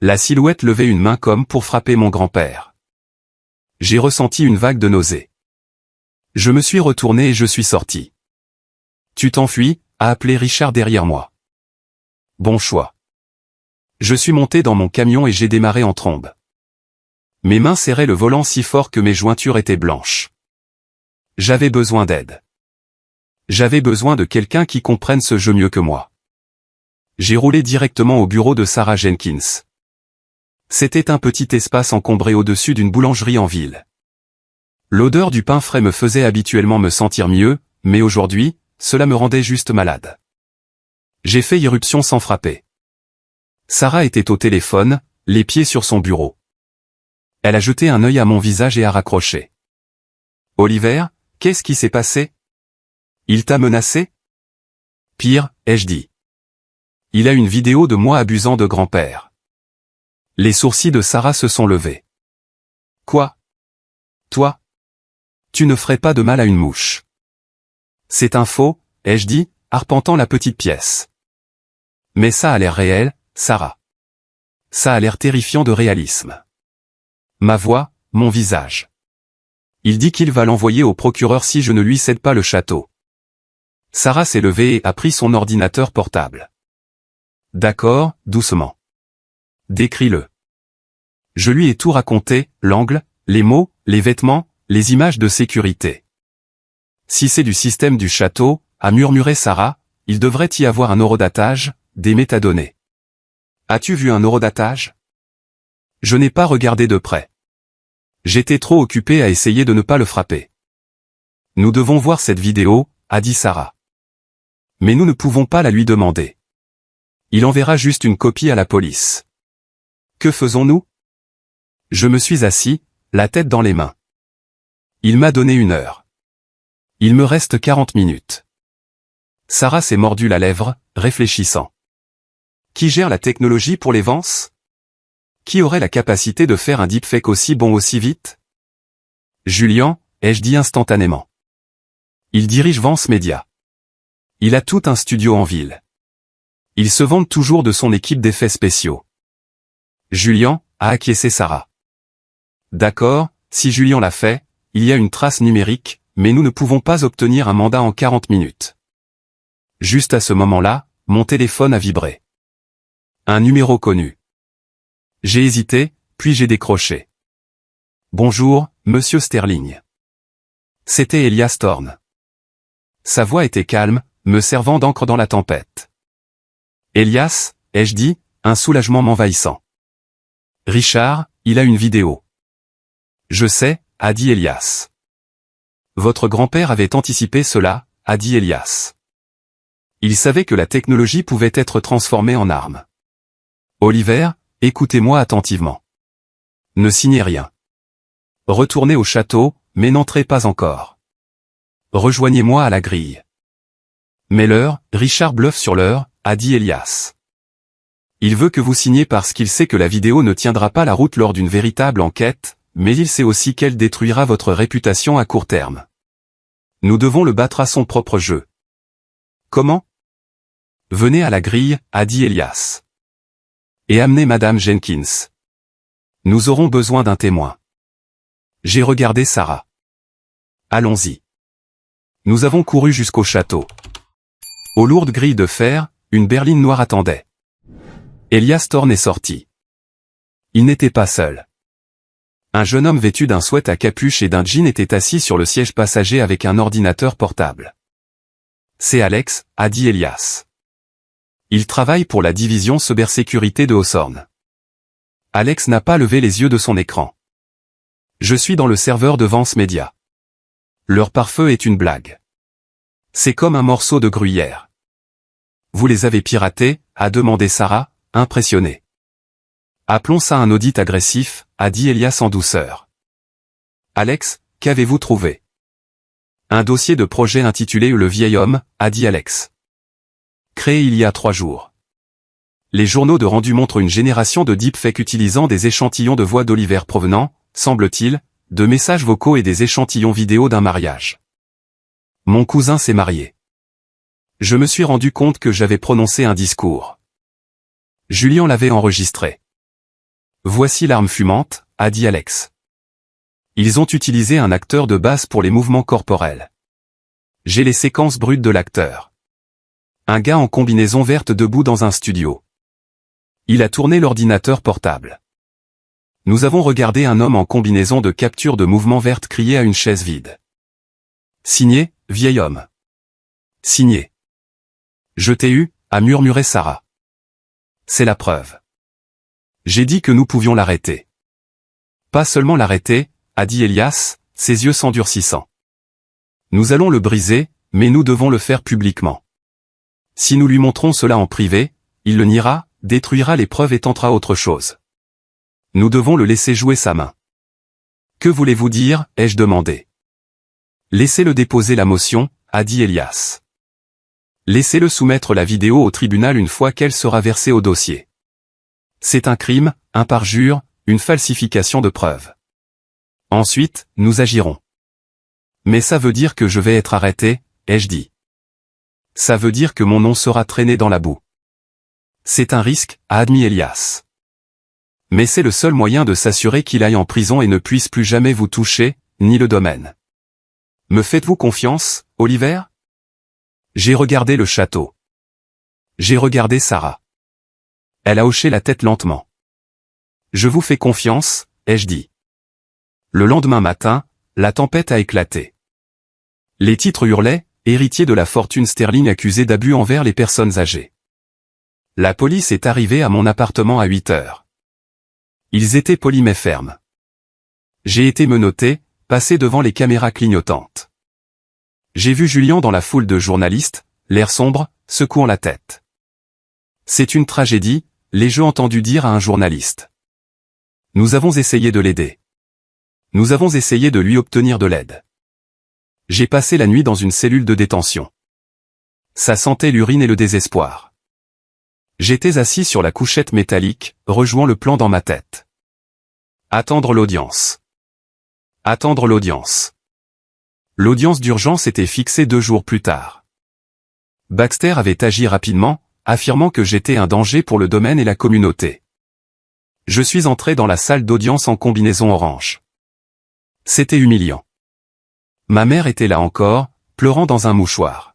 La silhouette levait une main comme pour frapper mon grand-père. J'ai ressenti une vague de nausée. Je me suis retourné et je suis sorti. Tu t'enfuis, a appelé Richard derrière moi. Bon choix. Je suis monté dans mon camion et j'ai démarré en trombe. Mes mains serraient le volant si fort que mes jointures étaient blanches. J'avais besoin d'aide. J'avais besoin de quelqu'un qui comprenne ce jeu mieux que moi. J'ai roulé directement au bureau de Sarah Jenkins. C'était un petit espace encombré au-dessus d'une boulangerie en ville. L'odeur du pain frais me faisait habituellement me sentir mieux, mais aujourd'hui, cela me rendait juste malade. J'ai fait irruption sans frapper. Sarah était au téléphone, les pieds sur son bureau. Elle a jeté un œil à mon visage et a raccroché. « Oliver, qu'est-ce qui s'est passé ? Il t'a menacé ? » « Pire, ai-je dit. Il a une vidéo de moi abusant de grand-père. » Les sourcils de Sarah se sont levés. « Quoi ? Toi ? Tu ne ferais pas de mal à une mouche. »« C'est un faux, ai-je dit, arpentant la petite pièce. »« Mais ça a l'air réel, Sarah. Ça a l'air terrifiant de réalisme. » Ma voix, mon visage. Il dit qu'il va l'envoyer au procureur si je ne lui cède pas le château. Sarah s'est levée et a pris son ordinateur portable. D'accord, doucement. Décris-le. Je lui ai tout raconté, l'angle, les mots, les vêtements, les images de sécurité. Si c'est du système du château, a murmuré Sarah, il devrait y avoir un horodatage, des métadonnées. As-tu vu un horodatage ? Je n'ai pas regardé de près. J'étais trop occupé à essayer de ne pas le frapper. Nous devons voir cette vidéo, a dit Sarah. Mais nous ne pouvons pas la lui demander. Il enverra juste une copie à la police. Que faisons-nous ? Je me suis assis, la tête dans les mains. Il m'a donné 1 heure. Il me reste 40 minutes. Sarah s'est mordu la lèvre, réfléchissant. Qui gère la technologie pour les Vance ? Qui aurait la capacité de faire un deepfake aussi bon aussi vite ? Julian, ai-je dit instantanément. Il dirige Vance Media. Il a tout un studio en ville. Il se vante toujours de son équipe d'effets spéciaux. Julian, a acquiescé Sarah. D'accord, si Julian l'a fait, il y a une trace numérique, mais nous ne pouvons pas obtenir un mandat en 40 minutes. Juste à ce moment-là, mon téléphone a vibré. Un numéro connu. J'ai hésité, puis j'ai décroché. Bonjour, monsieur Sterling. C'était Elias Thorne. Sa voix était calme, me servant d'encre dans la tempête. Elias, ai-je dit, un soulagement m'envahissant. Richard, il a une vidéo. Je sais, a dit Elias. Votre grand-père avait anticipé cela, a dit Elias. Il savait que la technologie pouvait être transformée en arme. Oliver, écoutez-moi attentivement. Ne signez rien. Retournez au château, mais n'entrez pas encore. Rejoignez-moi à la grille. Mais l'heure, Richard bluffe sur l'heure, a dit Elias. Il veut que vous signiez parce qu'il sait que la vidéo ne tiendra pas la route lors d'une véritable enquête, mais il sait aussi qu'elle détruira votre réputation à court terme. Nous devons le battre à son propre jeu. Comment ? Venez à la grille, a dit Elias. Et amenez Madame Jenkins. Nous aurons besoin d'un témoin. J'ai regardé Sarah. Allons-y. Nous avons couru jusqu'au château. Aux lourdes grilles de fer, une berline noire attendait. Elias Thorne est sorti. Il n'était pas seul. Un jeune homme vêtu d'un sweat à capuche et d'un jean était assis sur le siège passager avec un ordinateur portable. C'est Alex, a dit Elias. Il travaille pour la division cybersécurité de Hawthorne. Alex n'a pas levé les yeux de son écran. Je suis dans le serveur de Vance Media. Leur pare-feu est une blague. C'est comme un morceau de gruyère. Vous les avez piratés, a demandé Sarah, impressionnée. Appelons ça un audit agressif, a dit Elias en douceur. Alex, qu'avez-vous trouvé? Un dossier de projet intitulé Le vieil homme, a dit Alex. Créé il y a 3 jours. Les journaux de rendu montrent une génération de deepfakes utilisant des échantillons de voix d'Oliver provenant, semble-t-il, de messages vocaux et des échantillons vidéo d'un mariage. Mon cousin s'est marié. Je me suis rendu compte que j'avais prononcé un discours. Julien l'avait enregistré. Voici l'arme fumante, a dit Alex. Ils ont utilisé un acteur de base pour les mouvements corporels. J'ai les séquences brutes de l'acteur. Un gars en combinaison verte debout dans un studio. Il a tourné l'ordinateur portable. Nous avons regardé un homme en combinaison de capture de mouvement verte crier à une chaise vide. Signé, vieil homme. Signé. Je t'ai eu, a murmuré Sarah. C'est la preuve. J'ai dit que nous pouvions l'arrêter. Pas seulement l'arrêter, a dit Elias, ses yeux s'endurcissant. Nous allons le briser, mais nous devons le faire publiquement. Si nous lui montrons cela en privé, il le niera, détruira les preuves et tentera autre chose. Nous devons le laisser jouer sa main. Que voulez-vous dire, ai-je demandé. Laissez-le déposer la motion, a dit Elias. Laissez-le soumettre la vidéo au tribunal une fois qu'elle sera versée au dossier. C'est un crime, un parjure, une falsification de preuves. Ensuite, nous agirons. Mais ça veut dire que je vais être arrêté, ai-je dit. Ça veut dire que mon nom sera traîné dans la boue. C'est un risque, a admis Elias. Mais c'est le seul moyen de s'assurer qu'il aille en prison et ne puisse plus jamais vous toucher, ni le domaine. Me faites-vous confiance, Oliver? J'ai regardé le château. J'ai regardé Sarah. Elle a hoché la tête lentement. Je vous fais confiance, ai-je dit. Le lendemain matin, la tempête a éclaté. Les titres hurlaient, héritier de la fortune sterling accusé d'abus envers les personnes âgées. La police est arrivée à mon appartement à 8 heures. Ils étaient polis mais fermes. J'ai été menotté, passé devant les caméras clignotantes. J'ai vu Julien dans la foule de journalistes, l'air sombre, secouant la tête. C'est une tragédie, l'ai-je entendu dire à un journaliste. Nous avons essayé de l'aider. Nous avons essayé de lui obtenir de l'aide. J'ai passé la nuit dans une cellule de détention. Ça sentait l'urine et le désespoir. J'étais assis sur la couchette métallique, rejouant le plan dans ma tête. Attendre l'audience. Attendre l'audience. L'audience d'urgence était fixée 2 jours plus tard. Baxter avait agi rapidement, affirmant que j'étais un danger pour le domaine et la communauté. Je suis entré dans la salle d'audience en combinaison orange. C'était humiliant. Ma mère était là encore, pleurant dans un mouchoir.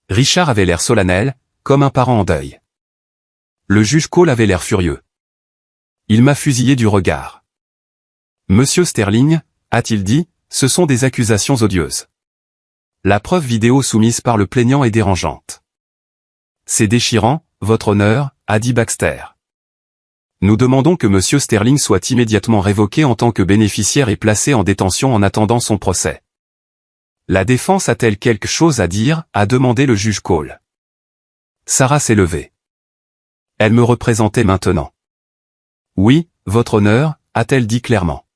Richard avait l'air solennel, comme un parent en deuil. Le juge Cole avait l'air furieux. Il m'a fusillé du regard. Monsieur Sterling, a-t-il dit, ce sont des accusations odieuses. La preuve vidéo soumise par le plaignant est dérangeante. C'est déchirant, votre honneur, a dit Baxter. Nous demandons que monsieur Sterling soit immédiatement révoqué en tant que bénéficiaire et placé en détention en attendant son procès. La défense a-t-elle quelque chose à dire, a demandé le juge Cole. Sarah s'est levée. Elle me représentait maintenant. Oui, votre honneur, a-t-elle dit clairement.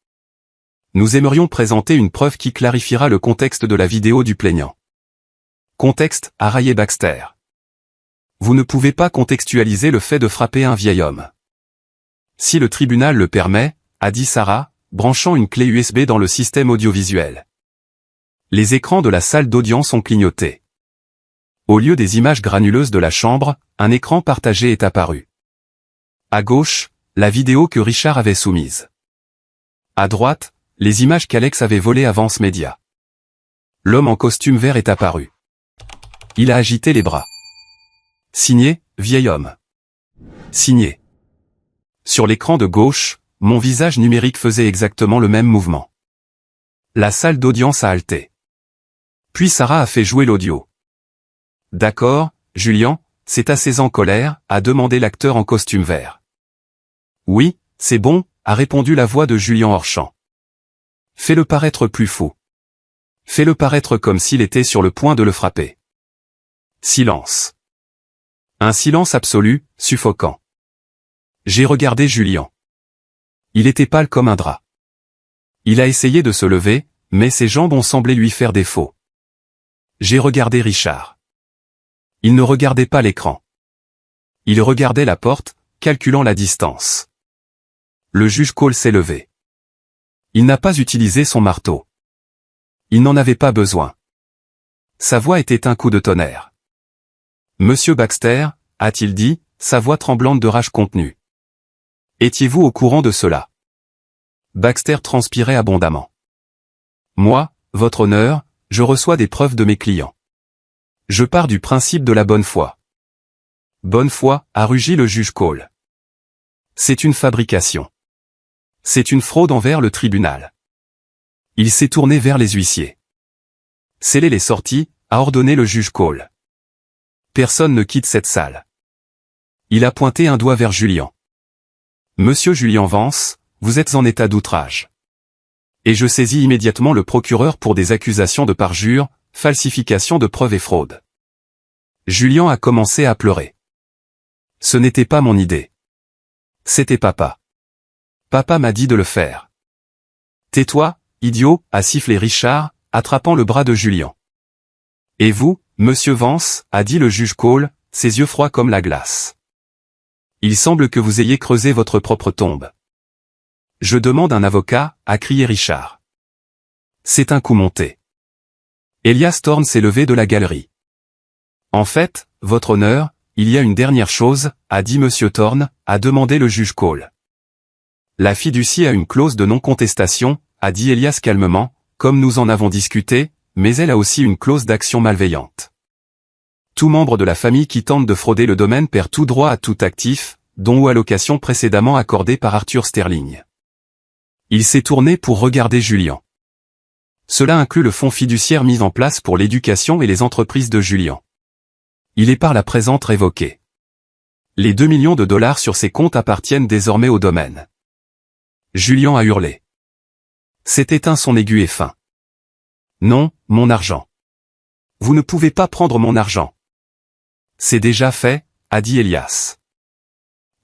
Nous aimerions présenter une preuve qui clarifiera le contexte de la vidéo du plaignant. Contexte, a raillé Baxter. Vous ne pouvez pas contextualiser le fait de frapper un vieil homme. Si le tribunal le permet, a dit Sarah, branchant une clé USB dans le système audiovisuel. Les écrans de la salle d'audience ont clignoté. Au lieu des images granuleuses de la chambre, un écran partagé est apparu. À gauche, la vidéo que Richard avait soumise. À droite, les images qu'Alex avait volées à Vance Media. L'homme en costume vert est apparu. Il a agité les bras. Signé, vieil homme. Signé. Sur l'écran de gauche, mon visage numérique faisait exactement le même mouvement. La salle d'audience a halté. Puis Sarah a fait jouer l'audio. D'accord, Julian, c'est assez en colère, a demandé l'acteur en costume vert. Oui, c'est bon, a répondu la voix de Julian Orchamps. Fais-le paraître plus fou. Fais-le paraître comme s'il était sur le point de le frapper. Silence. Un silence absolu, suffocant. J'ai regardé Julian. Il était pâle comme un drap. Il a essayé de se lever, mais ses jambes ont semblé lui faire défaut. J'ai regardé Richard. Il ne regardait pas l'écran. Il regardait la porte, calculant la distance. Le juge Cole s'est levé. Il n'a pas utilisé son marteau. Il n'en avait pas besoin. Sa voix était un coup de tonnerre. Monsieur Baxter, a-t-il dit, sa voix tremblante de rage contenue. Étiez-vous au courant de cela? Baxter transpirait abondamment. Moi, votre honneur, je reçois des preuves de mes clients. Je pars du principe de la bonne foi. Bonne foi, a rugi le juge Cole. C'est une fabrication. C'est une fraude envers le tribunal. Il s'est tourné vers les huissiers. Scellez les sorties, a ordonné le juge Cole. Personne ne quitte cette salle. Il a pointé un doigt vers Julian. Monsieur Julian Vance, vous êtes en état d'outrage. Et je saisis immédiatement le procureur pour des accusations de parjure, falsification de preuves et fraude. Julian a commencé à pleurer. Ce n'était pas mon idée. C'était papa. Papa m'a dit de le faire. Tais-toi, idiot, a sifflé Richard, attrapant le bras de Julian. Et vous, monsieur Vance, a dit le juge Cole, ses yeux froids comme la glace. Il semble que vous ayez creusé votre propre tombe. Je demande un avocat, a crié Richard. C'est un coup monté. Elias Thorne s'est levé de la galerie. En fait, votre honneur, il y a une dernière chose, a dit monsieur Thorne, a demandé le juge Cole. La fiducie a une clause de non-contestation, a dit Elias calmement, comme nous en avons discuté, mais elle a aussi une clause d'action malveillante. Tout membre de la famille qui tente de frauder le domaine perd tout droit à tout actif, don ou allocation précédemment accordé par Arthur Sterling. Il s'est tourné pour regarder Julian. Cela inclut le fonds fiduciaire mis en place pour l'éducation et les entreprises de Julian. Il est par la présente révoqué. Les 2 millions de dollars sur ses comptes appartiennent désormais au domaine. Julian a hurlé. S'est éteint son aigu et fin. Non, mon argent. Vous ne pouvez pas prendre mon argent. C'est déjà fait, a dit Elias.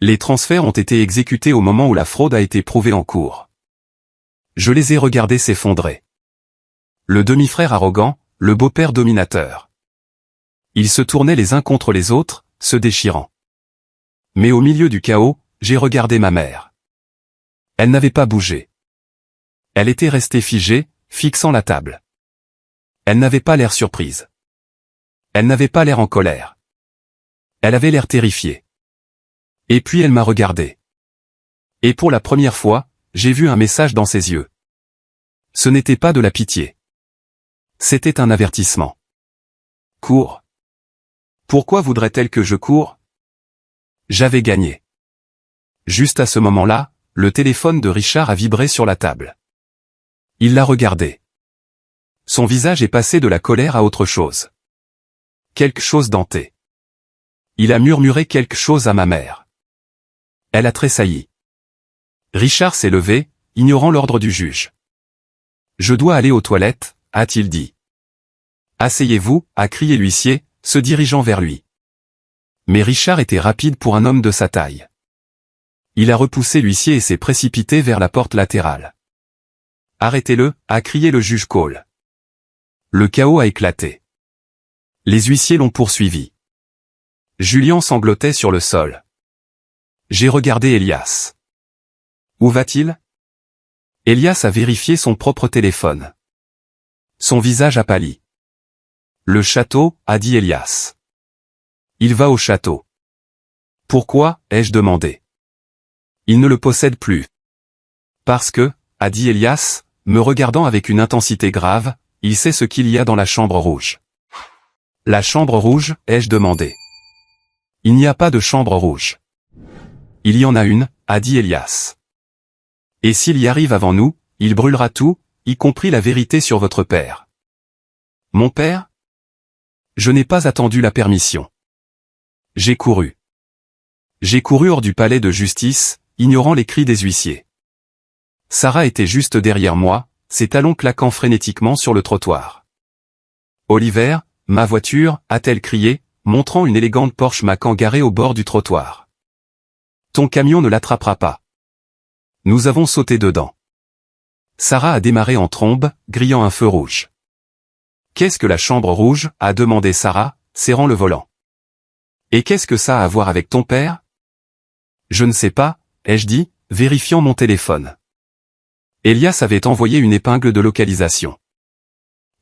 Les transferts ont été exécutés au moment où la fraude a été prouvée en cours. Je les ai regardés s'effondrer. Le demi-frère arrogant, le beau-père dominateur. Ils se tournaient les uns contre les autres, se déchirant. Mais au milieu du chaos, j'ai regardé ma mère. Elle n'avait pas bougé. Elle était restée figée, fixant la table. Elle n'avait pas l'air surprise. Elle n'avait pas l'air en colère. Elle avait l'air terrifiée. Et puis elle m'a regardé. Et pour la première fois, j'ai vu un message dans ses yeux. Ce n'était pas de la pitié. C'était un avertissement. Cours. Pourquoi voudrait-elle que je cours? J'avais gagné. Juste à ce moment-là, le téléphone de Richard a vibré sur la table. Il l'a regardé. Son visage est passé de la colère à autre chose. Quelque chose denté. Il a murmuré quelque chose à ma mère. Elle a tressailli. Richard s'est levé, ignorant l'ordre du juge. Je dois aller aux toilettes, a-t-il dit. Asseyez-vous, a crié l'huissier, se dirigeant vers lui. Mais Richard était rapide pour un homme de sa taille. Il a repoussé l'huissier et s'est précipité vers la porte latérale. Arrêtez-le, a crié le juge Cole. Le chaos a éclaté. Les huissiers l'ont poursuivi. Julian sanglotait sur le sol. J'ai regardé Elias. Où va-t-il? Elias a vérifié son propre téléphone. Son visage a pâli. Le château, a dit Elias. Il va au château. Pourquoi, ai-je demandé. Il ne le possède plus. Parce que, a dit Elias, me regardant avec une intensité grave, il sait ce qu'il y a dans la chambre rouge. La chambre rouge, ai-je demandé. Il n'y a pas de chambre rouge. Il y en a une, a dit Elias. Et s'il y arrive avant nous, il brûlera tout, y compris la vérité sur votre père. Mon père? Je n'ai pas attendu la permission. J'ai couru. J'ai couru hors du palais de justice, ignorant les cris des huissiers. Sarah était juste derrière moi, ses talons claquant frénétiquement sur le trottoir. Oliver, ma voiture, a-t-elle crié, montrant une élégante Porsche Macan garée au bord du trottoir. Ton camion ne l'attrapera pas. Nous avons sauté dedans. Sarah a démarré en trombe, grillant un feu rouge. Qu'est-ce que la chambre rouge, a demandé Sarah, serrant le volant. Et qu'est-ce que ça a à voir avec ton père? Je ne sais pas, ai-je dit, vérifiant mon téléphone. Elias avait envoyé une épingle de localisation.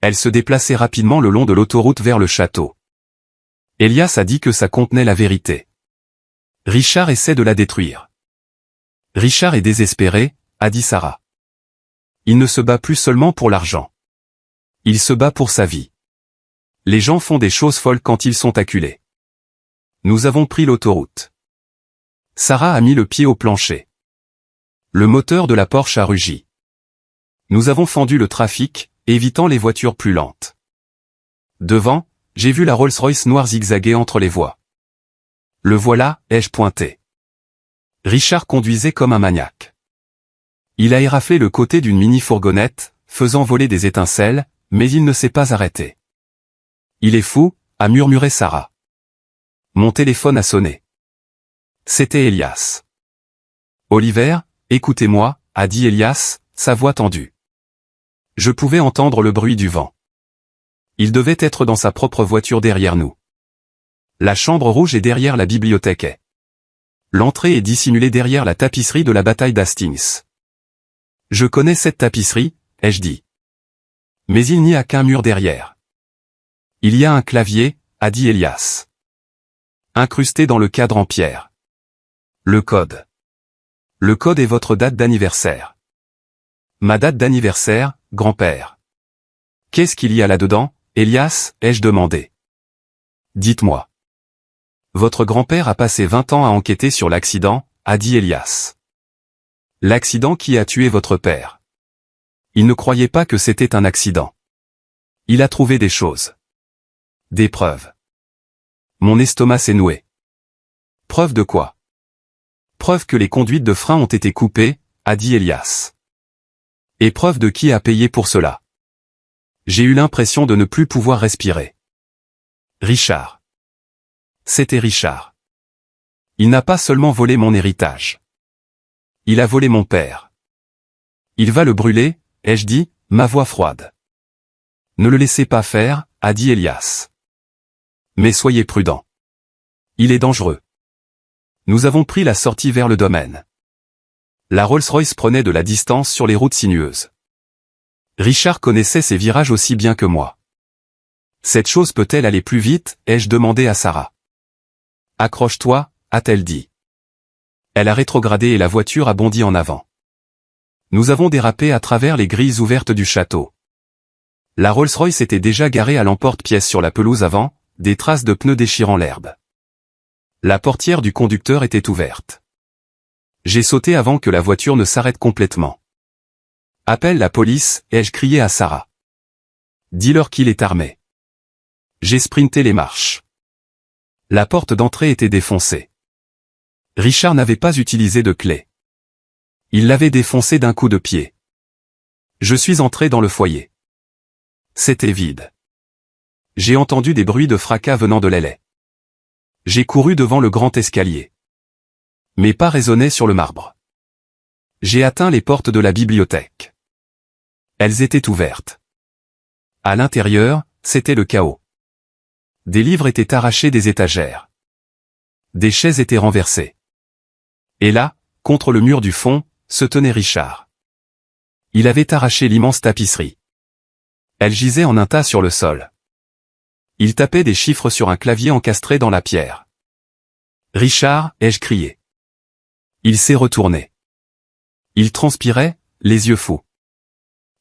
Elle se déplaçait rapidement le long de l'autoroute vers le château. Elias a dit que ça contenait la vérité. Richard essaie de la détruire. Richard est désespéré, a dit Sarah. Il ne se bat plus seulement pour l'argent. Il se bat pour sa vie. Les gens font des choses folles quand ils sont acculés. Nous avons pris l'autoroute. Sarah a mis le pied au plancher. Le moteur de la Porsche a rugi. Nous avons fendu le trafic, évitant les voitures plus lentes. Devant, j'ai vu la Rolls-Royce noire zigzaguer entre les voies. Le voilà, ai-je pointé. Richard conduisait comme un maniaque. Il a éraflé le côté d'une mini-fourgonnette, faisant voler des étincelles, mais il ne s'est pas arrêté. Il est fou, a murmuré Sarah. Mon téléphone a sonné. C'était Elias. Oliver, écoutez-moi, a dit Elias, sa voix tendue. Je pouvais entendre le bruit du vent. Il devait être dans sa propre voiture derrière nous. La chambre rouge est derrière la bibliothèque. L'entrée est dissimulée derrière la tapisserie de la bataille d'Hastings. Je connais cette tapisserie, ai-je dit. Mais il n'y a qu'un mur derrière. Il y a un clavier, a dit Elias. Incrusté dans le cadre en pierre. Le code. Le code est votre date d'anniversaire. Ma date d'anniversaire, grand-père. Qu'est-ce qu'il y a là-dedans, Elias, ai-je demandé. Dites-moi. Votre grand-père a passé 20 ans à enquêter sur l'accident, a dit Elias. L'accident qui a tué votre père. Il ne croyait pas que c'était un accident. Il a trouvé des choses. Des preuves. Mon estomac s'est noué. Preuve de quoi? Preuve que les conduites de frein ont été coupées, a dit Elias. Et preuve de qui a payé pour cela. J'ai eu l'impression de ne plus pouvoir respirer. Richard. C'était Richard. Il n'a pas seulement volé mon héritage. Il a volé mon père. Il va le brûler, ai-je dit, ma voix froide. Ne le laissez pas faire, a dit Elias. Mais soyez prudent. Il est dangereux. Nous avons pris la sortie vers le domaine. La Rolls-Royce prenait de la distance sur les routes sinueuses. Richard connaissait ces virages aussi bien que moi. Cette chose peut-elle aller plus vite, ai-je demandé à Sarah. Accroche-toi, a-t-elle dit. Elle a rétrogradé et la voiture a bondi en avant. Nous avons dérapé à travers les grilles ouvertes du château. La Rolls-Royce était déjà garée à l'emporte-pièce sur la pelouse avant, des traces de pneus déchirant l'herbe. La portière du conducteur était ouverte. J'ai sauté avant que la voiture ne s'arrête complètement. Appelle la police, ai-je crié à Sarah. Dis-leur qu'il est armé. J'ai sprinté les marches. La porte d'entrée était défoncée. Richard n'avait pas utilisé de clé. Il l'avait défoncée d'un coup de pied. Je suis entré dans le foyer. C'était vide. J'ai entendu des bruits de fracas venant de l'aile. J'ai couru devant le grand escalier. Mes pas résonnaient sur le marbre. J'ai atteint les portes de la bibliothèque. Elles étaient ouvertes. À l'intérieur, c'était le chaos. Des livres étaient arrachés des étagères. Des chaises étaient renversées. Et là, contre le mur du fond, se tenait Richard. Il avait arraché l'immense tapisserie. Elle gisait en un tas sur le sol. Il tapait des chiffres sur un clavier encastré dans la pierre. Richard, ai-je crié. Il s'est retourné. Il transpirait, les yeux fous.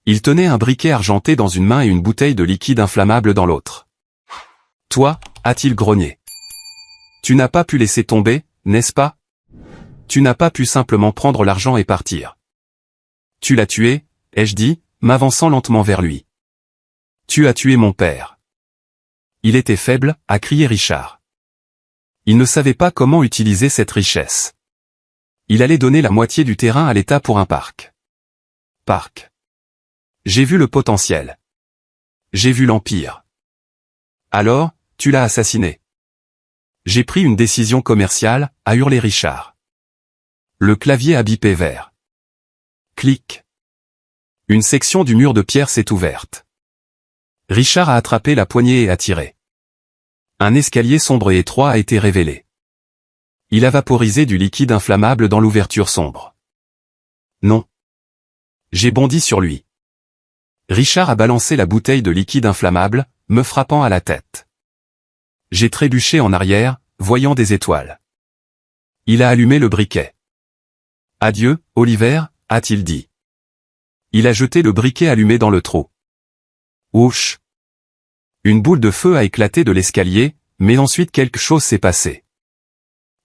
Il tenait un briquet argenté dans une main et une bouteille de liquide inflammable dans l'autre. « Toi, a-t-il grogné. Tu n'as pas pu laisser tomber, n'est-ce pas? Tu n'as pas pu simplement prendre l'argent et partir. Tu l'as tué, ai-je dit, m'avançant lentement vers lui. Tu as tué mon père. » Il était faible, a crié Richard. Il ne savait pas comment utiliser cette richesse. Il allait donner la moitié du terrain à l'État pour un parc. Parc. J'ai vu le potentiel. J'ai vu l'empire. Alors, tu l'as assassiné. J'ai pris une décision commerciale, a hurlé Richard. Le clavier a bipé vert. Clic. Une section du mur de pierre s'est ouverte. Richard a attrapé la poignée et a tiré. Un escalier sombre et étroit a été révélé. Il a vaporisé du liquide inflammable dans l'ouverture sombre. Non. J'ai bondi sur lui. Richard a balancé la bouteille de liquide inflammable, me frappant à la tête. J'ai trébuché en arrière, voyant des étoiles. Il a allumé le briquet. « Adieu, Oliver » a-t-il dit. Il a jeté le briquet allumé dans le trou. Ouch! Une boule de feu a éclaté de l'escalier, mais ensuite quelque chose s'est passé.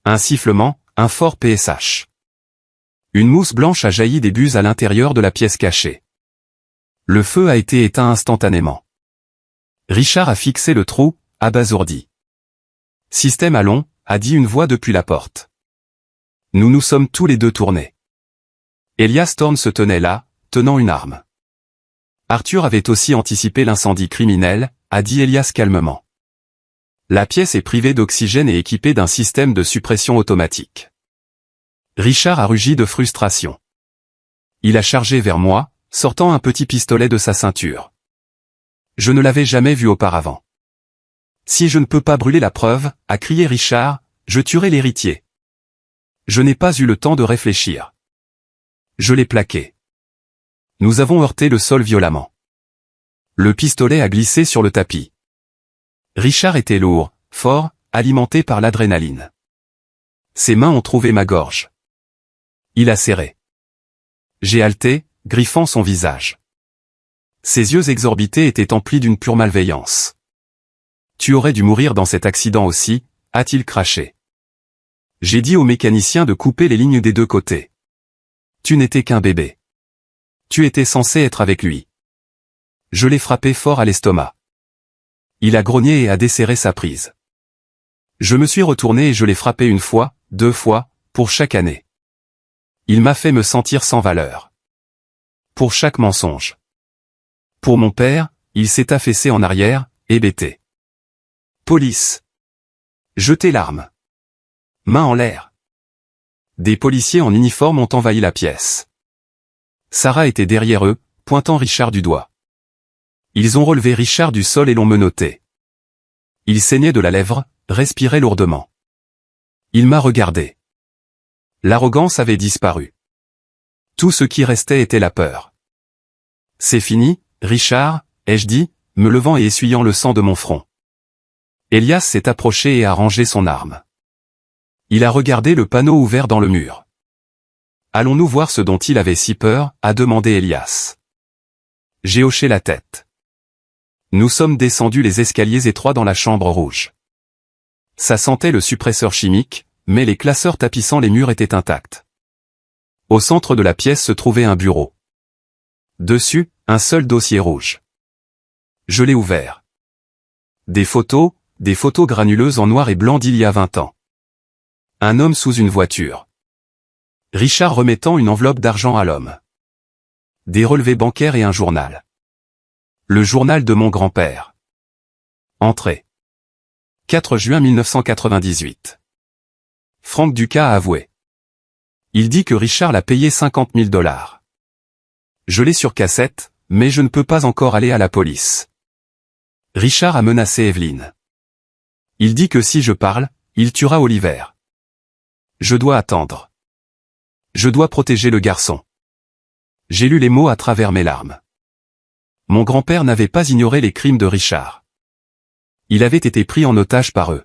Un sifflement, un fort PSH. Une mousse blanche a jailli des buses à l'intérieur de la pièce cachée. Le feu a été éteint instantanément. Richard a fixé le trou, abasourdi. « Système allons » a dit une voix depuis la porte. Nous nous sommes tous les deux tournés. Elias Thorne se tenait là, tenant une arme. Arthur avait aussi anticipé l'incendie criminel, a dit Elias calmement. La pièce est privée d'oxygène et équipée d'un système de suppression automatique. Richard a rugi de frustration. Il a chargé vers moi, sortant un petit pistolet de sa ceinture. Je ne l'avais jamais vu auparavant. Si je ne peux pas brûler la preuve, a crié Richard, je tuerai l'héritier. Je n'ai pas eu le temps de réfléchir. Je l'ai plaqué. Nous avons heurté le sol violemment. Le pistolet a glissé sur le tapis. Richard était lourd, fort, alimenté par l'adrénaline. Ses mains ont trouvé ma gorge. Il a serré. J'ai haleté, griffant son visage. Ses yeux exorbités étaient emplis d'une pure malveillance. Tu aurais dû mourir dans cet accident aussi, a-t-il craché. J'ai dit au mécanicien de couper les lignes des deux côtés. Tu n'étais qu'un bébé. Tu étais censé être avec lui. Je l'ai frappé fort à l'estomac. Il a grogné et a desserré sa prise. Je me suis retourné et je l'ai frappé une fois, 2 fois, pour chaque année. Il m'a fait me sentir sans valeur. Pour chaque mensonge. Pour mon père, il s'est affaissé en arrière, hébété. Police. Jetez l'arme. Main en l'air. Des policiers en uniforme ont envahi la pièce. Sarah était derrière eux, pointant Richard du doigt. Ils ont relevé Richard du sol et l'ont menotté. Il saignait de la lèvre, respirait lourdement. Il m'a regardé. L'arrogance avait disparu. Tout ce qui restait était la peur. C'est fini, Richard, ai-je dit, me levant et essuyant le sang de mon front. Elias s'est approché et a rangé son arme. Il a regardé le panneau ouvert dans le mur. Allons-nous voir ce dont il avait si peur, a demandé Elias. J'ai hoché la tête. Nous sommes descendus les escaliers étroits dans la chambre rouge. Ça sentait le suppresseur chimique, mais les classeurs tapissant les murs étaient intacts. Au centre de la pièce se trouvait un bureau. Dessus, un seul dossier rouge. Je l'ai ouvert. Des photos granuleuses en noir et blanc d'il y a 20 ans. Un homme sous une voiture. Richard remettant une enveloppe d'argent à l'homme. Des relevés bancaires et un journal. Le journal de mon grand-père. Entrée. 4 juin 1998. Frank Ducas a avoué. Il dit que Richard l'a payé 50 000 $. Je l'ai sur cassette, mais je ne peux pas encore aller à la police. Richard a menacé Evelyn. Il dit que si je parle, il tuera Oliver. Je dois attendre. Je dois protéger le garçon. J'ai lu les mots à travers mes larmes. Mon grand-père n'avait pas ignoré les crimes de Richard. Il avait été pris en otage par eux.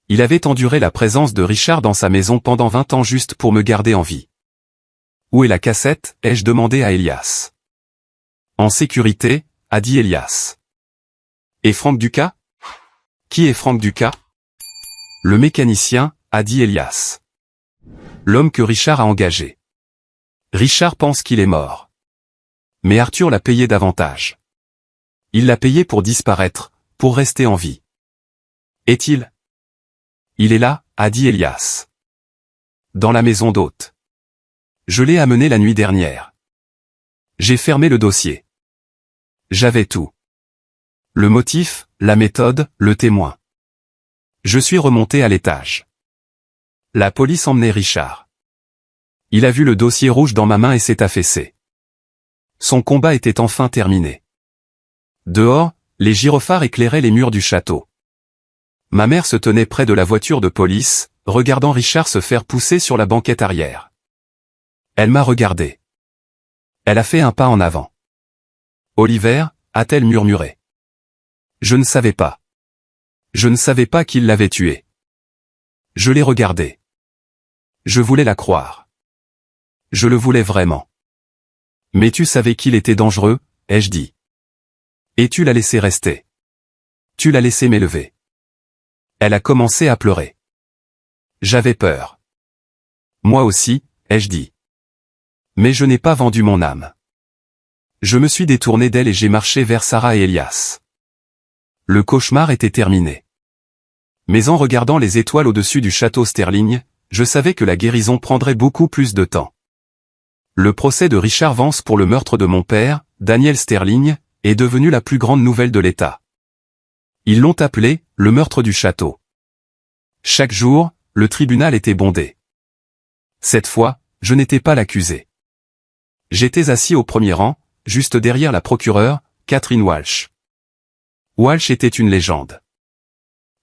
Il avait enduré la présence de Richard dans sa maison pendant 20 ans juste pour me garder en vie. Où est la cassette, ai-je demandé à Elias. En sécurité, a dit Elias. Et Franck Ducas? Qui est Franck Ducas? Le mécanicien, a dit Elias. L'homme que Richard a engagé. Richard pense qu'il est mort. Mais Arthur l'a payé davantage. Il l'a payé pour disparaître, pour rester en vie. Est-il? Il est là, a dit Elias. Dans la maison d'hôte. Je l'ai amené la nuit dernière. J'ai fermé le dossier. J'avais tout. Le motif, la méthode, le témoin. Je suis remonté à l'étage. La police emmenait Richard. Il a vu le dossier rouge dans ma main et s'est affaissé. Son combat était enfin terminé. Dehors, les gyrophares éclairaient les murs du château. Ma mère se tenait près de la voiture de police, regardant Richard se faire pousser sur la banquette arrière. Elle m'a regardé. Elle a fait un pas en avant. Oliver, a-t-elle murmuré. Je ne savais pas. Je ne savais pas qu'il l'avait tué. Je l'ai regardé. Je voulais la croire. Je le voulais vraiment. Mais tu savais qu'il était dangereux, ai-je dit. Et tu l'as laissé rester. Tu l'as laissé m'élever. Elle a commencé à pleurer. J'avais peur. Moi aussi, ai-je dit. Mais je n'ai pas vendu mon âme. Je me suis détourné d'elle et j'ai marché vers Sarah et Elias. Le cauchemar était terminé. Mais en regardant les étoiles au-dessus du château Sterling, je savais que la guérison prendrait beaucoup plus de temps. Le procès de Richard Vance pour le meurtre de mon père, Daniel Sterling, est devenu la plus grande nouvelle de l'État. Ils l'ont appelé « le meurtre du château ». Chaque jour, le tribunal était bondé. Cette fois, je n'étais pas l'accusé. J'étais assis au premier rang, juste derrière la procureure, Catherine Walsh. Walsh était une légende.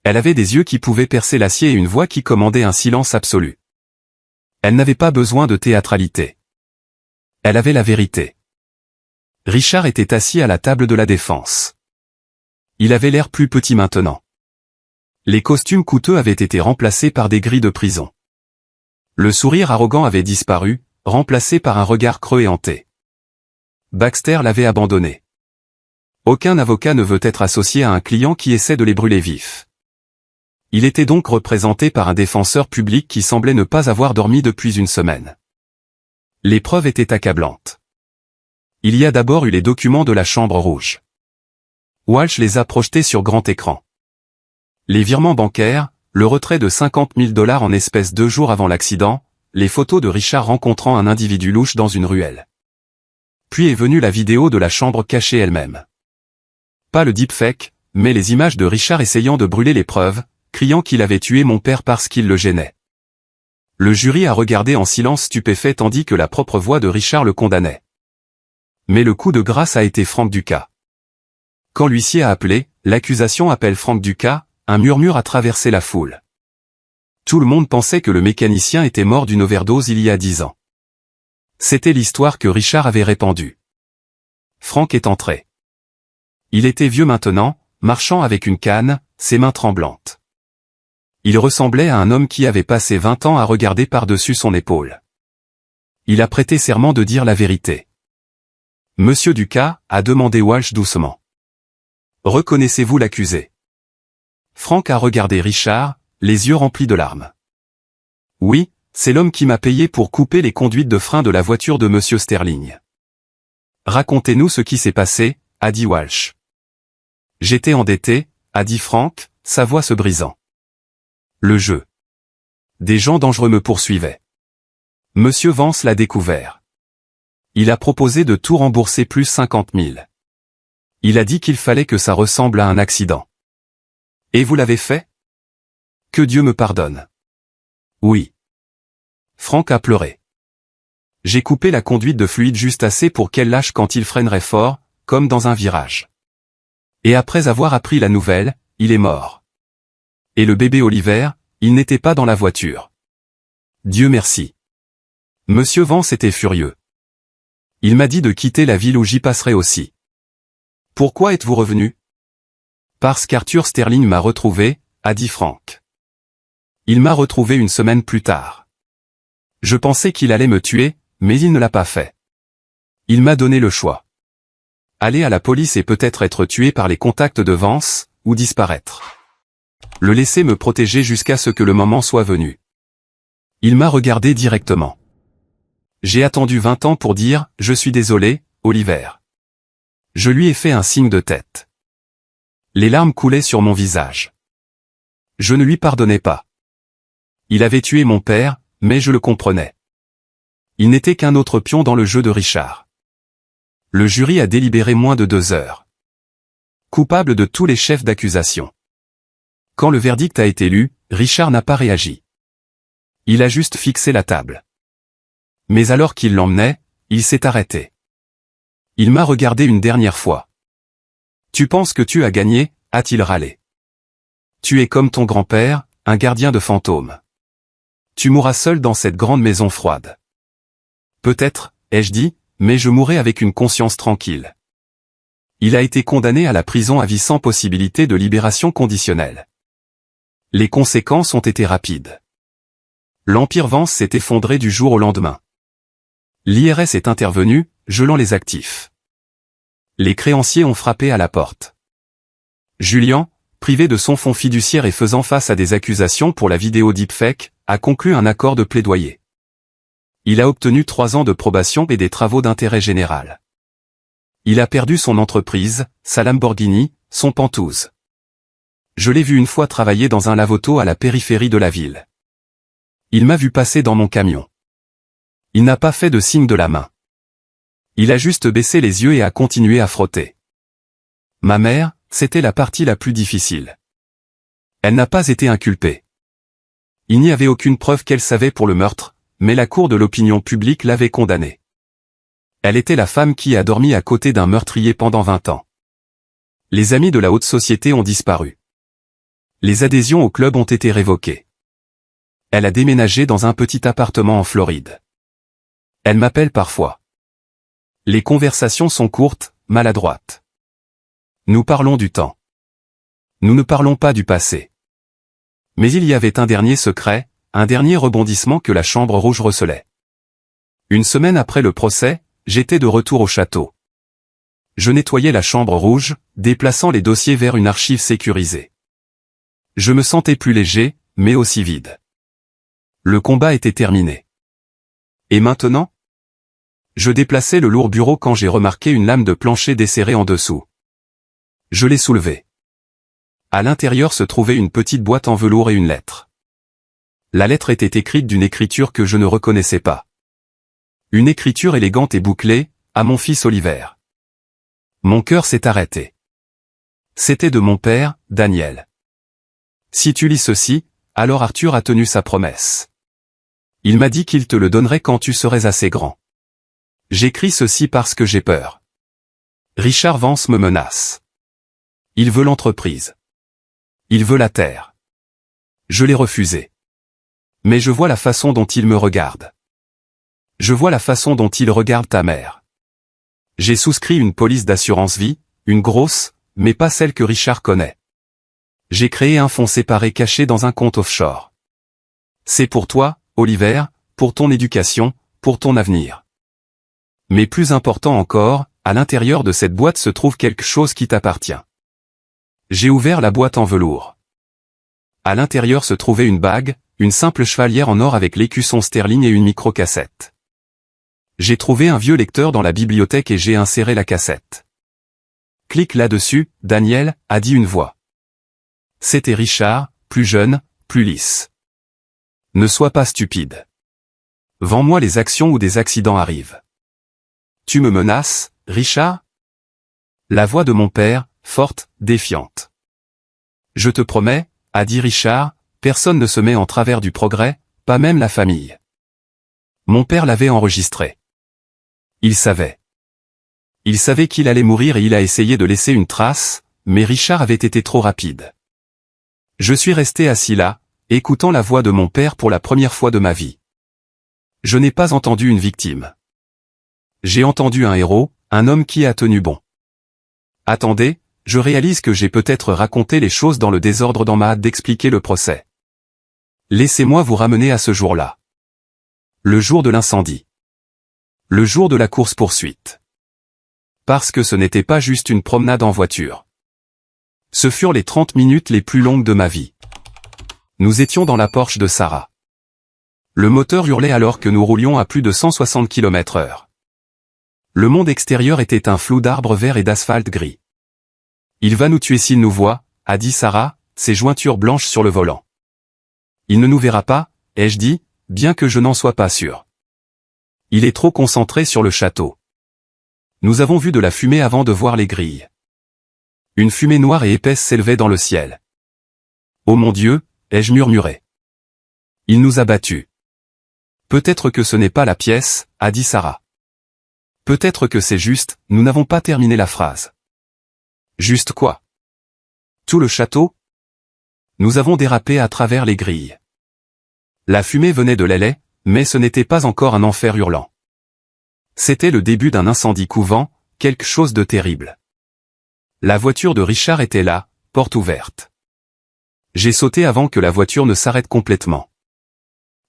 Elle avait des yeux qui pouvaient percer l'acier et une voix qui commandait un silence absolu. Elle n'avait pas besoin de théâtralité. Elle avait la vérité. Richard était assis à la table de la défense. Il avait l'air plus petit maintenant. Les costumes coûteux avaient été remplacés par des grilles de prison. Le sourire arrogant avait disparu, remplacé par un regard creux et hanté. Baxter l'avait abandonné. Aucun avocat ne veut être associé à un client qui essaie de les brûler vifs. Il était donc représenté par un défenseur public qui semblait ne pas avoir dormi depuis une semaine. Les preuves étaient accablantes. Il y a d'abord eu les documents de la Chambre rouge. Walsh les a projetés sur grand écran. Les virements bancaires, le retrait de 50 000 $ en espèces 2 jours avant l'accident, les photos de Richard rencontrant un individu louche dans une ruelle. Puis est venue la vidéo de la chambre cachée elle-même. Pas le deepfake, mais les images de Richard essayant de brûler les preuves, criant qu'il avait tué mon père parce qu'il le gênait. Le jury a regardé en silence stupéfait tandis que la propre voix de Richard le condamnait. Mais le coup de grâce a été Franck Ducas. Quand l'huissier a appelé, l'accusation appelle Franck Ducas, un murmure a traversé la foule. Tout le monde pensait que le mécanicien était mort d'une overdose il y a 10 ans. C'était l'histoire que Richard avait répandue. Franck est entré. Il était vieux maintenant, marchant avec une canne, ses mains tremblantes. Il ressemblait à un homme qui avait passé 20 ans à regarder par-dessus son épaule. Il a prêté serment de dire la vérité. Monsieur Ducas, a demandé Walsh doucement. Reconnaissez-vous l'accusé? Franck a regardé Richard, les yeux remplis de larmes. Oui, c'est l'homme qui m'a payé pour couper les conduites de frein de la voiture de Monsieur Sterling. Racontez-nous ce qui s'est passé, a dit Walsh. J'étais endetté, a dit Franck, sa voix se brisant. Le jeu. Des gens dangereux me poursuivaient. Monsieur Vance l'a découvert. Il a proposé de tout rembourser plus 50 000. Il a dit qu'il fallait que ça ressemble à un accident. Et vous l'avez fait? Que Dieu me pardonne. Oui. Franck a pleuré. J'ai coupé la conduite de fluide juste assez pour qu'elle lâche quand il freinerait fort, comme dans un virage. Et après avoir appris la nouvelle, il est mort. Et le bébé Oliver, il n'était pas dans la voiture. Dieu merci. Monsieur Vance était furieux. Il m'a dit de quitter la ville où j'y passerai aussi. Pourquoi êtes-vous revenu? Parce qu'Arthur Sterling m'a retrouvé, a dit Franck. Il m'a retrouvé une semaine plus tard. Je pensais qu'il allait me tuer, mais il ne l'a pas fait. Il m'a donné le choix. aller à la police et peut-être être tué par les contacts de Vance, ou disparaître. Le laisser me protéger jusqu'à ce que le moment soit venu. Il m'a regardé directement. J'ai attendu 20 ans pour dire « Je suis désolé, Oliver ». Je lui ai fait un signe de tête. Les larmes coulaient sur mon visage. Je ne lui pardonnais pas. Il avait tué mon père, mais je le comprenais. Il n'était qu'un autre pion dans le jeu de Richard. Le jury a délibéré moins de 2 heures. Coupable de tous les chefs d'accusation. Quand le verdict a été lu, Richard n'a pas réagi. Il a juste fixé la table. Mais alors qu'il l'emmenait, il s'est arrêté. Il m'a regardé une dernière fois. « Tu penses que tu as gagné ?» a-t-il râlé. « Tu es comme ton grand-père, un gardien de fantômes. Tu mourras seul dans cette grande maison froide. » Peut-être, ai-je dit, mais je mourrai avec une conscience tranquille. Il a été condamné à la prison à vie sans possibilité de libération conditionnelle. Les conséquences ont été rapides. L'Empire Vance s'est effondré du jour au lendemain. L'IRS est intervenu, gelant les actifs. Les créanciers ont frappé à la porte. Julian, privé de son fonds fiduciaire et faisant face à des accusations pour la vidéo deepfake, a conclu un accord de plaidoyer. Il a obtenu 3 ans de probation et des travaux d'intérêt général. Il a perdu son entreprise, sa Lamborghini, son Pantouse. Je l'ai vu une fois travailler dans un lave-auto à la périphérie de la ville. Il m'a vu passer dans mon camion. Il n'a pas fait de signe de la main. Il a juste baissé les yeux et a continué à frotter. Ma mère, c'était la partie la plus difficile. Elle n'a pas été inculpée. Il n'y avait aucune preuve qu'elle savait pour le meurtre, mais la cour de l'opinion publique l'avait condamnée. Elle était la femme qui a dormi à côté d'un meurtrier pendant 20 ans. Les amis de la haute société ont disparu. Les adhésions au club ont été révoquées. Elle a déménagé dans un petit appartement en Floride. Elle m'appelle parfois. Les conversations sont courtes, maladroites. Nous parlons du temps. Nous ne parlons pas du passé. Mais il y avait un dernier secret, un dernier rebondissement que la Chambre rouge recelait. Une semaine après le procès, j'étais de retour au château. Je nettoyais la Chambre rouge, déplaçant les dossiers vers une archive sécurisée. Je me sentais plus léger, mais aussi vide. Le combat était terminé. Et maintenant ? Je déplaçais le lourd bureau quand j'ai remarqué une lame de plancher desserrée en dessous. Je l'ai soulevée. À l'intérieur se trouvait une petite boîte en velours et une lettre. La lettre était écrite d'une écriture que je ne reconnaissais pas. Une écriture élégante et bouclée, à mon fils Oliver. Mon cœur s'est arrêté. C'était de mon père, Daniel. Si tu lis ceci, alors Arthur a tenu sa promesse. Il m'a dit qu'il te le donnerait quand tu serais assez grand. J'écris ceci parce que j'ai peur. Richard Vance me menace. Il veut l'entreprise. Il veut la terre. Je l'ai refusé. Mais je vois la façon dont il me regarde. Je vois la façon dont il regarde ta mère. J'ai souscrit une police d'assurance vie, une grosse, mais pas celle que Richard connaît. J'ai créé un fonds séparé caché dans un compte offshore. C'est pour toi, Oliver, pour ton éducation, pour ton avenir. Mais plus important encore, à l'intérieur de cette boîte se trouve quelque chose qui t'appartient. J'ai ouvert la boîte en velours. À l'intérieur se trouvait une bague, une simple chevalière en or avec l'écusson sterling et une microcassette. J'ai trouvé un vieux lecteur dans la bibliothèque et j'ai inséré la cassette. Clique là-dessus, Daniel, a dit une voix. C'était Richard, plus jeune, plus lisse. Ne sois pas stupide. Vends-moi les actions où des accidents arrivent. Tu me menaces, Richard ? La voix de mon père, forte, défiante. Je te promets, a dit Richard, personne ne se met en travers du progrès, pas même la famille. Mon père l'avait enregistré. Il savait. Il savait qu'il allait mourir et il a essayé de laisser une trace, mais Richard avait été trop rapide. Je suis resté assis là, écoutant la voix de mon père pour la première fois de ma vie. Je n'ai pas entendu une victime. J'ai entendu un héros, un homme qui a tenu bon. Attendez, je réalise que j'ai peut-être raconté les choses dans le désordre dans ma hâte d'expliquer le procès. Laissez-moi vous ramener à ce jour-là. Le jour de l'incendie. Le jour de la course-poursuite. parce que ce n'était pas juste une promenade en voiture. Ce furent les 30 minutes les plus longues de ma vie. Nous étions dans la Porsche de Sarah. Le moteur hurlait alors que nous roulions à plus de 160 km/h. Le monde extérieur était un flou d'arbres verts et d'asphalte gris. Il va nous tuer s'il nous voit, a dit Sarah, ses jointures blanches sur le volant. Il ne nous verra pas, ai-je dit, bien que je n'en sois pas sûr. Il est trop concentré sur le château. Nous avons vu de la fumée avant de voir les grilles. Une fumée noire et épaisse s'élevait dans le ciel. Oh mon Dieu, ai-je murmuré. Il nous a battus. Peut-être que ce n'est pas la pièce, a dit Sarah. Peut-être que c'est juste, nous n'avons pas terminé la phrase. Juste quoi? Tout le château? Nous avons dérapé à travers les grilles. La fumée venait de l'aile, mais ce n'était pas encore un enfer hurlant. C'était le début d'un incendie couvant, quelque chose de terrible. La voiture de Richard était là, porte ouverte. J'ai sauté avant que la voiture ne s'arrête complètement.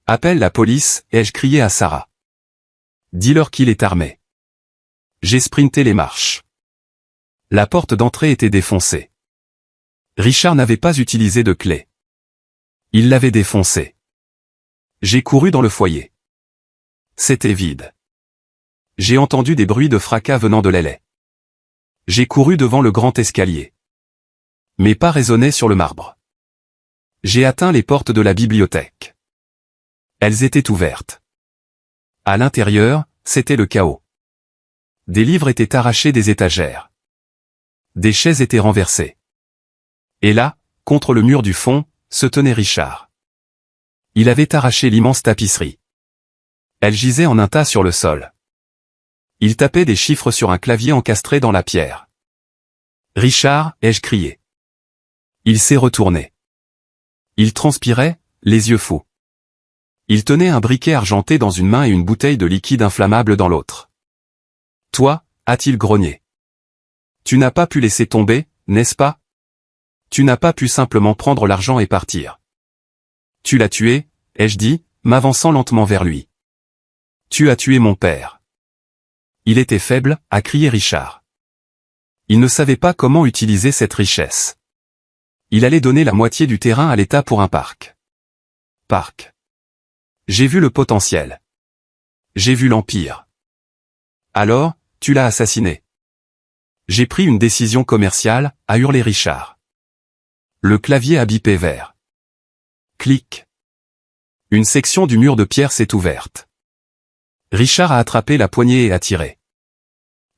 Appelle la police, ai-je crié à Sarah. Dis-leur qu'il est armé. J'ai sprinté les marches. La porte d'entrée était défoncée. Richard n'avait pas utilisé de clé. Il l'avait défoncée. J'ai couru dans le foyer. C'était vide. J'ai entendu des bruits de fracas venant de l'aile. J'ai couru devant le grand escalier. Mes pas résonnaient sur le marbre. J'ai atteint les portes de la bibliothèque. Elles étaient ouvertes. À l'intérieur, c'était le chaos. Des livres étaient arrachés des étagères. Des chaises étaient renversées. Et là, contre le mur du fond, se tenait Richard. Il avait arraché l'immense tapisserie. Elle gisait en un tas sur le sol. Il tapait des chiffres sur un clavier encastré dans la pierre. Richard, ai-je crié. Il s'est retourné. Il transpirait, les yeux fous. Il tenait un briquet argenté dans une main et une bouteille de liquide inflammable dans l'autre. Toi, a-t-il grogné. Tu n'as pas pu laisser tomber, n'est-ce pas? Tu n'as pas pu simplement prendre l'argent et partir. Tu l'as tué, ai-je dit, m'avançant lentement vers lui. Tu as tué mon père. Il était faible, a crié Richard. Il ne savait pas comment utiliser cette richesse. Il allait donner la moitié du terrain à l'État pour un parc. Parc. J'ai vu le potentiel. J'ai vu l'empire. Alors, tu l'as assassiné. J'ai pris une décision commerciale, a hurlé Richard. Le clavier a bipé vert. Clic. Une section du mur de pierre s'est ouverte. Richard a attrapé la poignée et a tiré.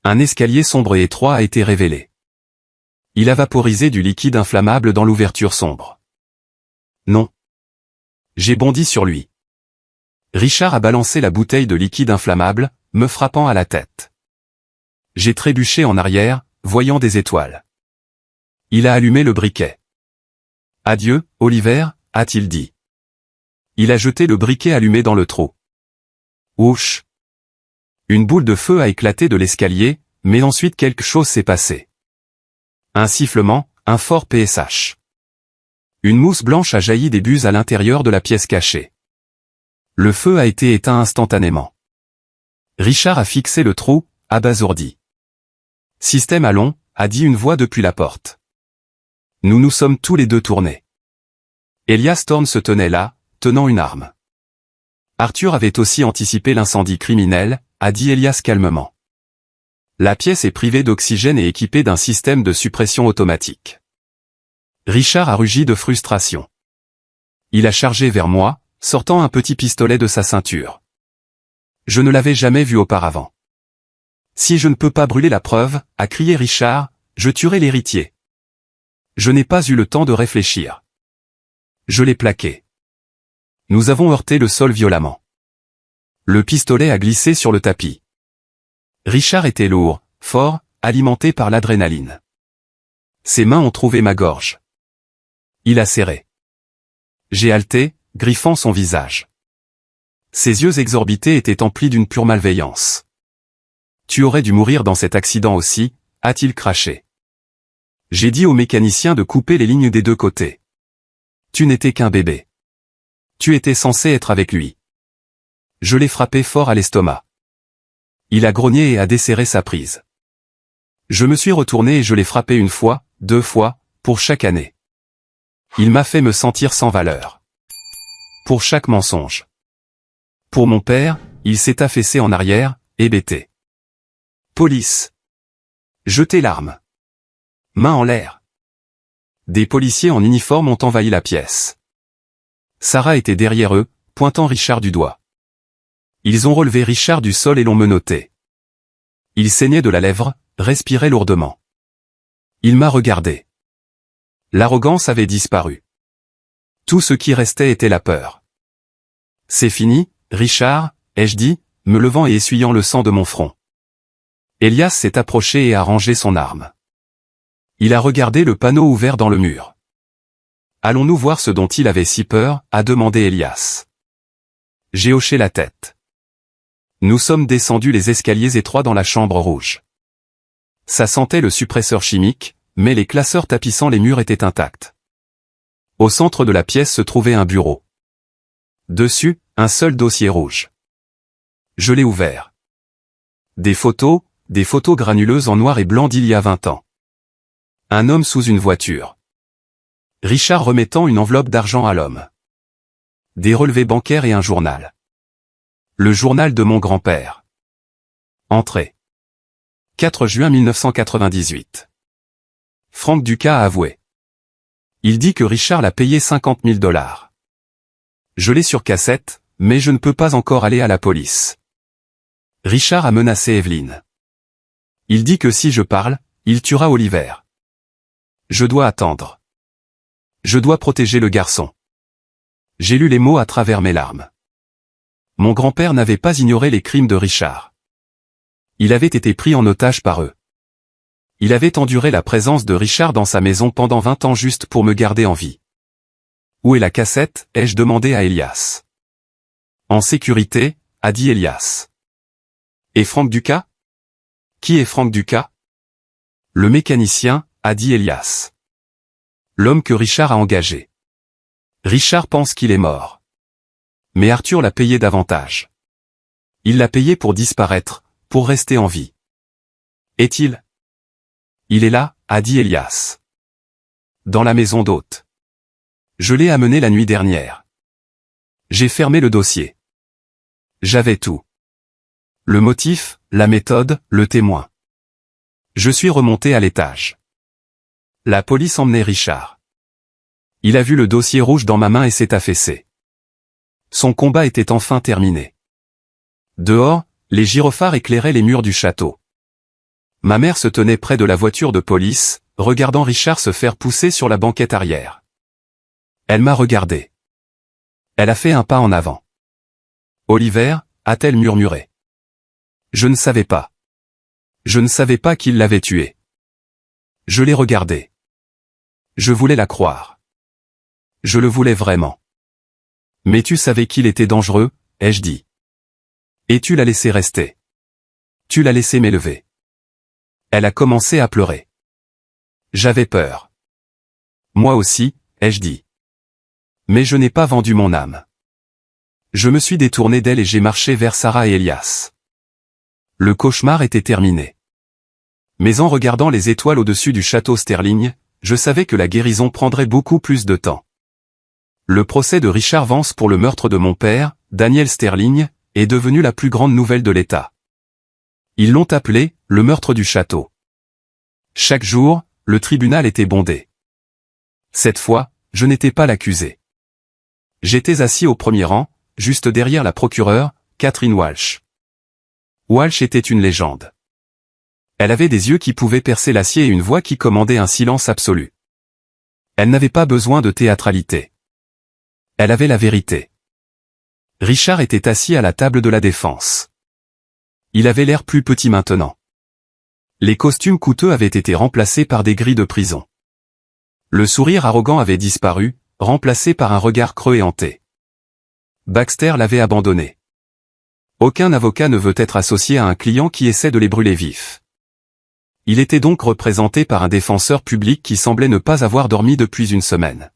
Un escalier sombre et étroit a été révélé. Il a vaporisé du liquide inflammable dans l'ouverture sombre. Non. J'ai bondi sur lui. Richard a balancé la bouteille de liquide inflammable, me frappant à la tête. J'ai trébuché en arrière, voyant des étoiles. Il a allumé le briquet. Adieu, Oliver, a-t-il dit. Il a jeté le briquet allumé dans le trou. Ouch. Une boule de feu a éclaté de l'escalier, mais ensuite quelque chose s'est passé. Un sifflement, un fort PSH. Une mousse blanche a jailli des buses à l'intérieur de la pièce cachée. Le feu a été éteint instantanément. Richard a fixé le trou, abasourdi. Système allons, a dit une voix depuis la porte. Nous nous sommes tous les deux tournés. Elias Thorne se tenait là, tenant une arme. Arthur avait aussi anticipé l'incendie criminel, a dit Elias calmement. La pièce est privée d'oxygène et équipée d'un système de suppression automatique. Richard a rugi de frustration. Il a chargé vers moi, sortant un petit pistolet de sa ceinture. Je ne l'avais jamais vu auparavant. Si je ne peux pas brûler la preuve, a crié Richard, je tuerai l'héritier. Je n'ai pas eu le temps de réfléchir. Je l'ai plaqué. Nous avons heurté le sol violemment. Le pistolet a glissé sur le tapis. Richard était lourd, fort, alimenté par l'adrénaline. Ses mains ont trouvé ma gorge. Il a serré. J'ai haleté, griffant son visage. Ses yeux exorbités étaient emplis d'une pure malveillance. Tu aurais dû mourir dans cet accident aussi, a-t-il craché. J'ai dit au mécanicien de couper les lignes des deux côtés. Tu n'étais qu'un bébé. Tu étais censé être avec lui. Je l'ai frappé fort à l'estomac. Il a grogné et a desserré sa prise. Je me suis retourné et je l'ai frappé 1 fois, 2 fois, pour chaque année. Il m'a fait me sentir sans valeur. Pour chaque mensonge. Pour mon père, il s'est affaissé en arrière, hébété. Police. Jetez l'arme. Main en l'air. Des policiers en uniforme ont envahi la pièce. Sarah était derrière eux, pointant Richard du doigt. Ils ont relevé Richard du sol et l'ont menotté. Il saignait de la lèvre, respirait lourdement. Il m'a regardé. L'arrogance avait disparu. Tout ce qui restait était la peur. C'est fini, Richard, ai-je dit, me levant et essuyant le sang de mon front. Elias s'est approché et a rangé son arme. Il a regardé le panneau ouvert dans le mur. Allons-nous voir ce dont il avait si peur, a demandé Elias. J'ai hoché la tête. Nous sommes descendus les escaliers étroits dans la chambre rouge. Ça sentait le suppresseur chimique, mais les classeurs tapissant les murs étaient intacts. Au centre de la pièce se trouvait un bureau. Dessus, un seul dossier rouge. Je l'ai ouvert. Des photos granuleuses en noir et blanc d'il y a 20 ans. Un homme sous une voiture. Richard remettant une enveloppe d'argent à l'homme. Des relevés bancaires et un journal. Le journal de mon grand-père. Entrée. 4 juin 1998. Frank Ducas a avoué. Il dit que Richard l'a payé 50 000 $. Je l'ai sur cassette, mais je ne peux pas encore aller à la police. Richard a menacé Evelyn. Il dit que si je parle, il tuera Oliver. Je dois attendre. Je dois protéger le garçon. J'ai lu les mots à travers mes larmes. Mon grand-père n'avait pas ignoré les crimes de Richard. Il avait été pris en otage par eux. Il avait enduré la présence de Richard dans sa maison pendant 20 ans juste pour me garder en vie. Où est la cassette, ai-je demandé à Elias. En sécurité, a dit Elias. Et Frank Ducas? Qui est Frank Ducas? Le mécanicien, a dit Elias. L'homme que Richard a engagé. Richard pense qu'il est mort. Mais Arthur l'a payé davantage. Il l'a payé pour disparaître, pour rester en vie. Est-il? Il est là, a dit Elias. Dans la maison d'hôte. Je l'ai amené la nuit dernière. J'ai fermé le dossier. J'avais tout. Le motif, la méthode, le témoin. Je suis remonté à l'étage. La police emmenait Richard. Il a vu le dossier rouge dans ma main et s'est affaissé. Son combat était enfin terminé. Dehors, les gyrophares éclairaient les murs du château. Ma mère se tenait près de la voiture de police, regardant Richard se faire pousser sur la banquette arrière. Elle m'a regardé. Elle a fait un pas en avant. Oliver, a-t-elle murmuré. Je ne savais pas. Je ne savais pas qu'il l'avait tué. Je l'ai regardé. Je voulais la croire. Je le voulais vraiment. Mais tu savais qu'il était dangereux, ai-je dit. Et tu l'as laissé rester. Tu l'as laissé m'élever. Elle a commencé à pleurer. J'avais peur. Moi aussi, ai-je dit. Mais je n'ai pas vendu mon âme. Je me suis détourné d'elle et j'ai marché vers Sarah et Elias. Le cauchemar était terminé. Mais en regardant les étoiles au-dessus du château Sterling, je savais que la guérison prendrait beaucoup plus de temps. Le procès de Richard Vance pour le meurtre de mon père, Daniel Sterling, est devenu la plus grande nouvelle de l'État. Ils l'ont appelé « le meurtre du château ». Chaque jour, le tribunal était bondé. Cette fois, je n'étais pas l'accusé. J'étais assis au premier rang, juste derrière la procureure, Catherine Walsh. Walsh était une légende. Elle avait des yeux qui pouvaient percer l'acier et une voix qui commandait un silence absolu. Elle n'avait pas besoin de théâtralité. Elle avait la vérité. Richard était assis à la table de la défense. Il avait l'air plus petit maintenant. Les costumes coûteux avaient été remplacés par des grilles de prison. Le sourire arrogant avait disparu, remplacé par un regard creux et hanté. Baxter l'avait abandonné. Aucun avocat ne veut être associé à un client qui essaie de les brûler vifs. Il était donc représenté par un défenseur public qui semblait ne pas avoir dormi depuis une semaine.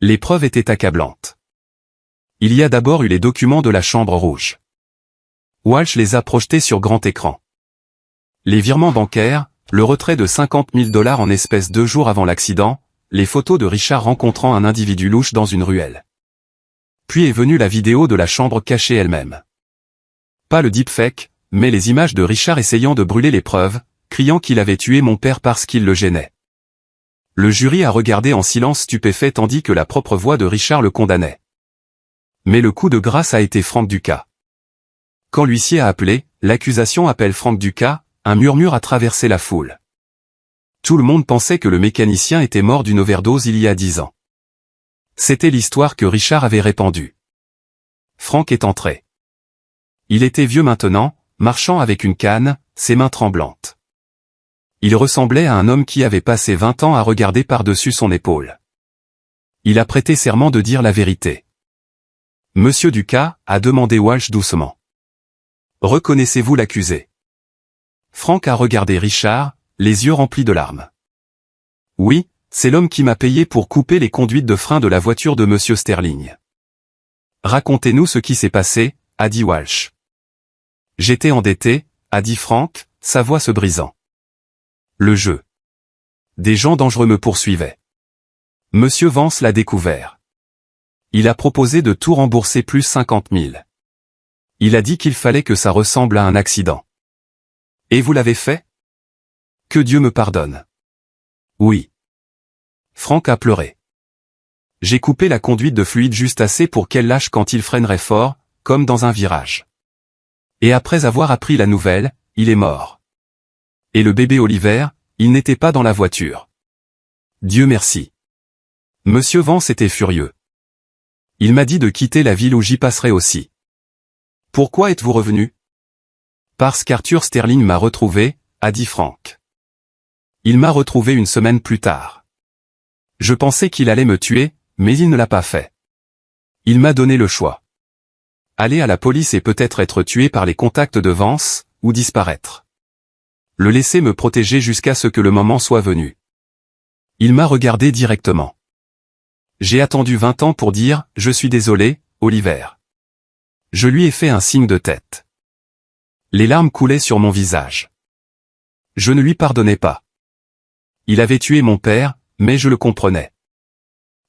Les preuves étaient accablantes. Il y a d'abord eu les documents de la Chambre rouge. Walsh les a projetés sur grand écran. Les virements bancaires, le retrait de 50 000 $ en espèces 2 jours avant l'accident, les photos de Richard rencontrant un individu louche dans une ruelle. Puis est venue la vidéo de la chambre cachée elle-même. Pas le deepfake, mais les images de Richard essayant de brûler les preuves, criant qu'il avait tué mon père parce qu'il le gênait. Le jury a regardé en silence stupéfait tandis que la propre voix de Richard le condamnait. Mais le coup de grâce a été Franck Ducas. Quand l'huissier a appelé, l'accusation appelle Franck Ducas, un murmure a traversé la foule. Tout le monde pensait que le mécanicien était mort d'une overdose il y a 10 ans. C'était l'histoire que Richard avait répandue. Franck est entré. Il était vieux maintenant, marchant avec une canne, ses mains tremblantes. Il ressemblait à un homme qui avait passé 20 ans à regarder par-dessus son épaule. Il a prêté serment de dire la vérité. Monsieur Ducas, a demandé Walsh doucement. Reconnaissez-vous l'accusé? Franck a regardé Richard, les yeux remplis de larmes. Oui, c'est l'homme qui m'a payé pour couper les conduites de frein de la voiture de Monsieur Sterling. Racontez-nous ce qui s'est passé, a dit Walsh. J'étais endetté, a dit Franck, sa voix se brisant. Le jeu. Des gens dangereux me poursuivaient. Monsieur Vance l'a découvert. Il a proposé de tout rembourser plus 50 000. Il a dit qu'il fallait que ça ressemble à un accident. Et vous l'avez fait? Que Dieu me pardonne. Oui. Franck a pleuré. J'ai coupé la conduite de fluide juste assez pour qu'elle lâche quand il freinerait fort, comme dans un virage. Et après avoir appris la nouvelle, il est mort. Et le bébé Oliver, il n'était pas dans la voiture. Dieu merci. Monsieur Vance était furieux. Il m'a dit de quitter la ville où j'y passerai aussi. Pourquoi êtes-vous revenu? Parce qu'Arthur Sterling m'a retrouvé, a dit Franck. Il m'a retrouvé une semaine plus tard. Je pensais qu'il allait me tuer, mais il ne l'a pas fait. Il m'a donné le choix. Aller à la police et peut-être être tué par les contacts de Vance, ou disparaître. Le laisser me protéger jusqu'à ce que le moment soit venu. Il m'a regardé directement. J'ai attendu 20 ans pour dire « Je suis désolé, Oliver ». Je lui ai fait un signe de tête. Les larmes coulaient sur mon visage. Je ne lui pardonnais pas. Il avait tué mon père, mais je le comprenais.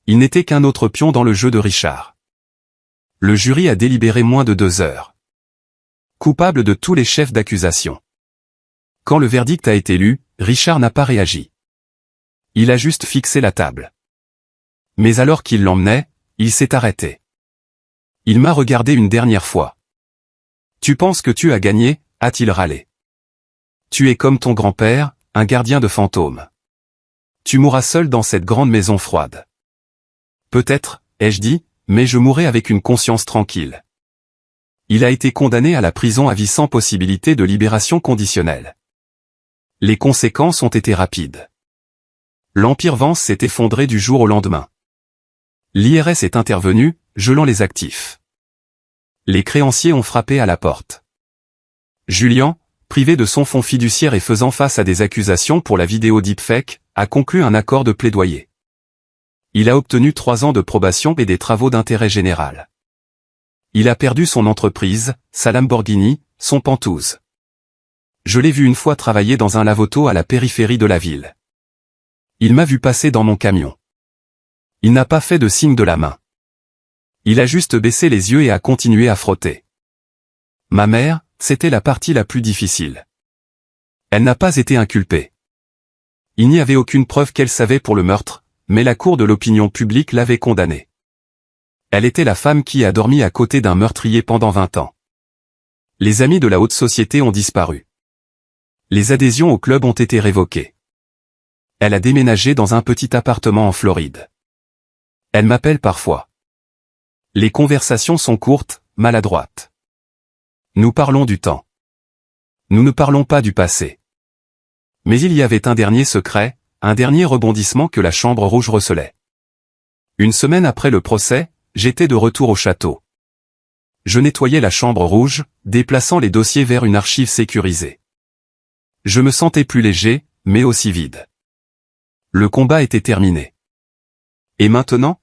Il n'était qu'un autre pion dans le jeu de Richard. Le jury a délibéré moins de 2 heures. Coupable de tous les chefs d'accusation. Quand le verdict a été lu, Richard n'a pas réagi. Il a juste fixé la table. Mais alors qu'il l'emmenait, il s'est arrêté. Il m'a regardé une dernière fois. Tu penses que tu as gagné, a-t-il râlé. Tu es comme ton grand-père, un gardien de fantômes. Tu mourras seul dans cette grande maison froide. Peut-être, ai-je dit, mais je mourrai avec une conscience tranquille. Il a été condamné à la prison à vie sans possibilité de libération conditionnelle. Les conséquences ont été rapides. L'Empire Vance s'est effondré du jour au lendemain. L'IRS est intervenu, gelant les actifs. Les créanciers ont frappé à la porte. Julien, privé de son fonds fiduciaire et faisant face à des accusations pour la vidéo deepfake, a conclu un accord de plaidoyer. Il a obtenu 3 ans de probation et des travaux d'intérêt général. Il a perdu son entreprise, sa Lamborghini, son Pantouse. Je l'ai vu une fois travailler dans un lave-auto à la périphérie de la ville. Il m'a vu passer dans mon camion. Il n'a pas fait de signe de la main. Il a juste baissé les yeux et a continué à frotter. Ma mère, c'était la partie la plus difficile. Elle n'a pas été inculpée. Il n'y avait aucune preuve qu'elle savait pour le meurtre, mais la cour de l'opinion publique l'avait condamnée. Elle était la femme qui a dormi à côté d'un meurtrier pendant 20 ans. Les amis de la haute société ont disparu. Les adhésions au club ont été révoquées. Elle a déménagé dans un petit appartement en Floride. Elle m'appelle parfois. Les conversations sont courtes, maladroites. Nous parlons du temps. Nous ne parlons pas du passé. Mais il y avait un dernier secret, un dernier rebondissement que la Chambre rouge recelait. Une semaine après le procès, j'étais de retour au château. Je nettoyais la Chambre rouge, déplaçant les dossiers vers une archive sécurisée. Je me sentais plus léger, mais aussi vide. Le combat était terminé. Et maintenant?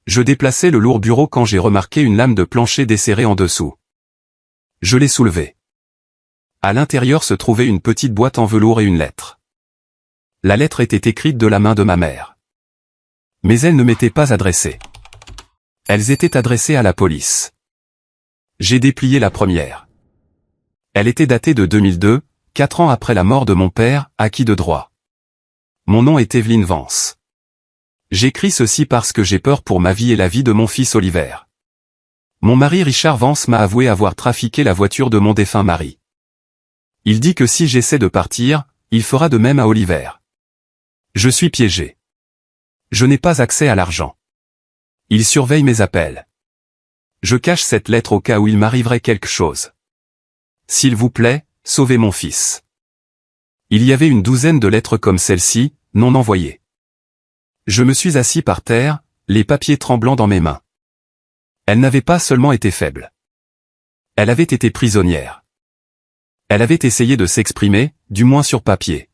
Je déplaçais le lourd bureau quand j'ai remarqué une lame de plancher desserrée en dessous. Je l'ai soulevée. À l'intérieur se trouvait une petite boîte en velours et une lettre. La lettre était écrite de la main de ma mère. Mais elles ne m'étaient pas adressées. Elles étaient adressées à la police. J'ai déplié la première. Elle était datée de 2002, 4 ans après la mort de mon père, acquis de droit. Mon nom est Evelyne Vance. J'écris ceci parce que j'ai peur pour ma vie et la vie de mon fils Oliver. Mon mari Richard Vance m'a avoué avoir trafiqué la voiture de mon défunt mari. Il dit que si j'essaie de partir, il fera de même à Oliver. Je suis piégé. Je n'ai pas accès à l'argent. Il surveille mes appels. Je cache cette lettre au cas où il m'arriverait quelque chose. S'il vous plaît, sauvez mon fils. Il y avait une douzaine de lettres comme celle-ci, non envoyées. Je me suis assis par terre, les papiers tremblants dans mes mains. Elle n'avait pas seulement été faible. Elle avait été prisonnière. Elle avait essayé de s'exprimer, du moins sur papier.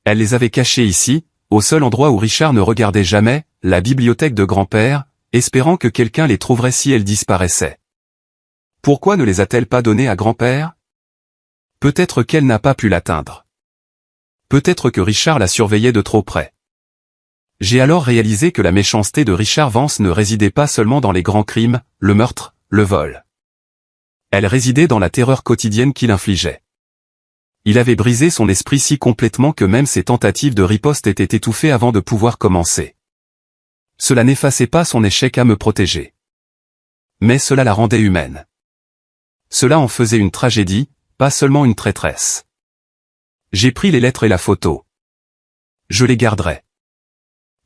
Elle les avait cachés ici, au seul endroit où Richard ne regardait jamais, la bibliothèque de grand-père, espérant que quelqu'un les trouverait si elles disparaissaient. Pourquoi ne les a-t-elle pas données à grand-père? Peut-être qu'elle n'a pas pu l'atteindre. Peut-être que Richard la surveillait de trop près. J'ai alors réalisé que la méchanceté de Richard Vance ne résidait pas seulement dans les grands crimes, le meurtre, le vol. Elle résidait dans la terreur quotidienne qu'il infligeait. Il avait brisé son esprit si complètement que même ses tentatives de riposte étaient étouffées avant de pouvoir commencer. Cela n'effaçait pas son échec à me protéger. Mais cela la rendait humaine. Cela en faisait une tragédie, pas seulement une traîtresse. J'ai pris les lettres et la photo. Je les garderai.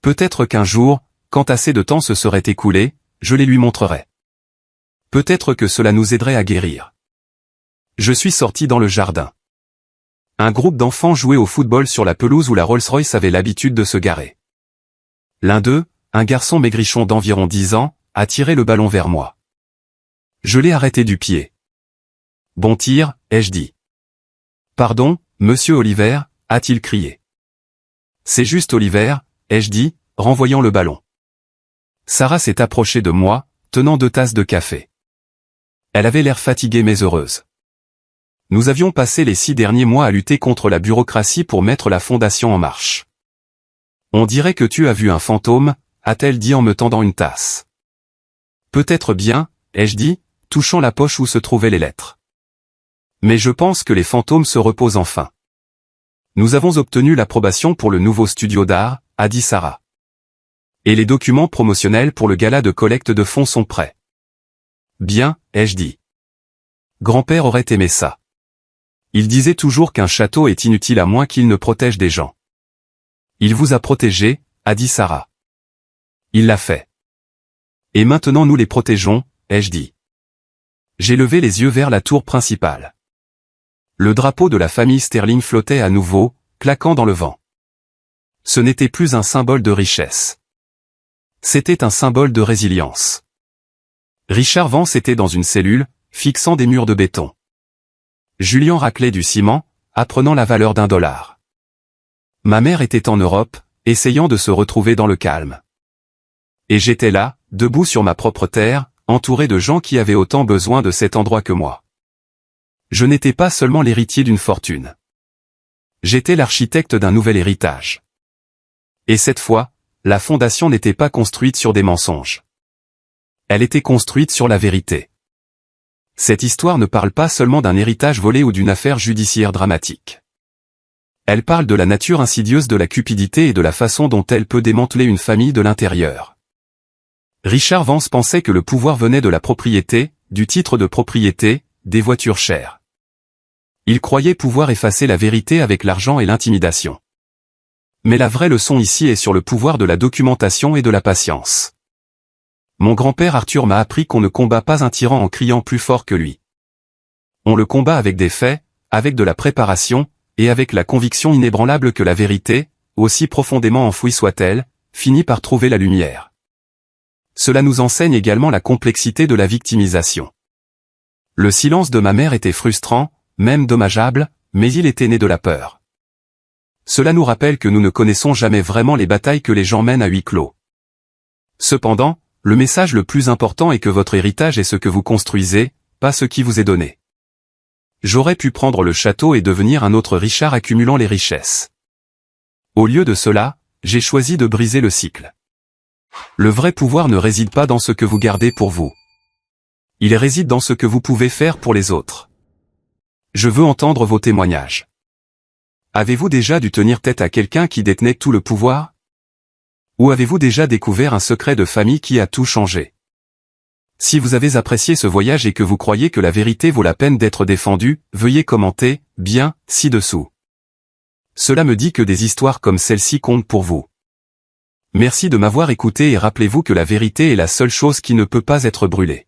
Peut-être qu'un jour, quand assez de temps se serait écoulé, je les lui montrerai. Peut-être que cela nous aiderait à guérir. Je suis sorti dans le jardin. Un groupe d'enfants jouait au football sur la pelouse où la Rolls-Royce avait l'habitude de se garer. L'un d'eux, un garçon maigrichon d'environ 10 ans, a tiré le ballon vers moi. Je l'ai arrêté du pied. « Bon tir », ai-je dit. « Pardon, monsieur Oliver », a-t-il crié. « C'est juste Oliver », ai-je dit, renvoyant le ballon. Sarah s'est approchée de moi, tenant 2 tasses de café. Elle avait l'air fatiguée mais heureuse. Nous avions passé les 6 derniers mois à lutter contre la bureaucratie pour mettre la fondation en marche. On dirait que tu as vu un fantôme, a-t-elle dit en me tendant une tasse. Peut-être bien, ai-je dit, touchant la poche où se trouvaient les lettres. Mais je pense que les fantômes se reposent enfin. Nous avons obtenu l'approbation pour le nouveau studio d'art, a dit Sarah. Et les documents promotionnels pour le gala de collecte de fonds sont prêts. Bien, ai-je dit. Grand-père aurait aimé ça. Il disait toujours qu'un château est inutile à moins qu'il ne protège des gens. Il vous a protégé, a dit Sarah. Il l'a fait. Et maintenant nous les protégeons, ai-je dit. J'ai levé les yeux vers la tour principale. Le drapeau de la famille Sterling flottait à nouveau, claquant dans le vent. Ce n'était plus un symbole de richesse. C'était un symbole de résilience. Richard Vance était dans une cellule, fixant des murs de béton. Julien raclait du ciment, apprenant la valeur $1. Ma mère était en Europe, essayant de se retrouver dans le calme. Et j'étais là, debout sur ma propre terre, entouré de gens qui avaient autant besoin de cet endroit que moi. Je n'étais pas seulement l'héritier d'une fortune. J'étais l'architecte d'un nouvel héritage. Et cette fois, la fondation n'était pas construite sur des mensonges. Elle était construite sur la vérité. Cette histoire ne parle pas seulement d'un héritage volé ou d'une affaire judiciaire dramatique. Elle parle de la nature insidieuse de la cupidité et de la façon dont elle peut démanteler une famille de l'intérieur. Richard Vance pensait que le pouvoir venait de la propriété, du titre de propriété, des voitures chères. Il croyait pouvoir effacer la vérité avec l'argent et l'intimidation. Mais la vraie leçon ici est sur le pouvoir de la documentation et de la patience. Mon grand-père Arthur m'a appris qu'on ne combat pas un tyran en criant plus fort que lui. On le combat avec des faits, avec de la préparation, et avec la conviction inébranlable que la vérité, aussi profondément enfouie soit-elle, finit par trouver la lumière. Cela nous enseigne également la complexité de la victimisation. Le silence de ma mère était frustrant, même dommageable, mais il était né de la peur. Cela nous rappelle que nous ne connaissons jamais vraiment les batailles que les gens mènent à huis clos. Cependant, le message le plus important est que votre héritage est ce que vous construisez, pas ce qui vous est donné. J'aurais pu prendre le château et devenir un autre Richard accumulant les richesses. Au lieu de cela, j'ai choisi de briser le cycle. Le vrai pouvoir ne réside pas dans ce que vous gardez pour vous. Il réside dans ce que vous pouvez faire pour les autres. Je veux entendre vos témoignages. Avez-vous déjà dû tenir tête à quelqu'un qui détenait tout le pouvoir? Ou avez-vous déjà découvert un secret de famille qui a tout changé? Si vous avez apprécié ce voyage et que vous croyez que la vérité vaut la peine d'être défendue, veuillez commenter, bien, ci-dessous. Cela me dit que des histoires comme celle-ci comptent pour vous. Merci de m'avoir écouté et rappelez-vous que la vérité est la seule chose qui ne peut pas être brûlée.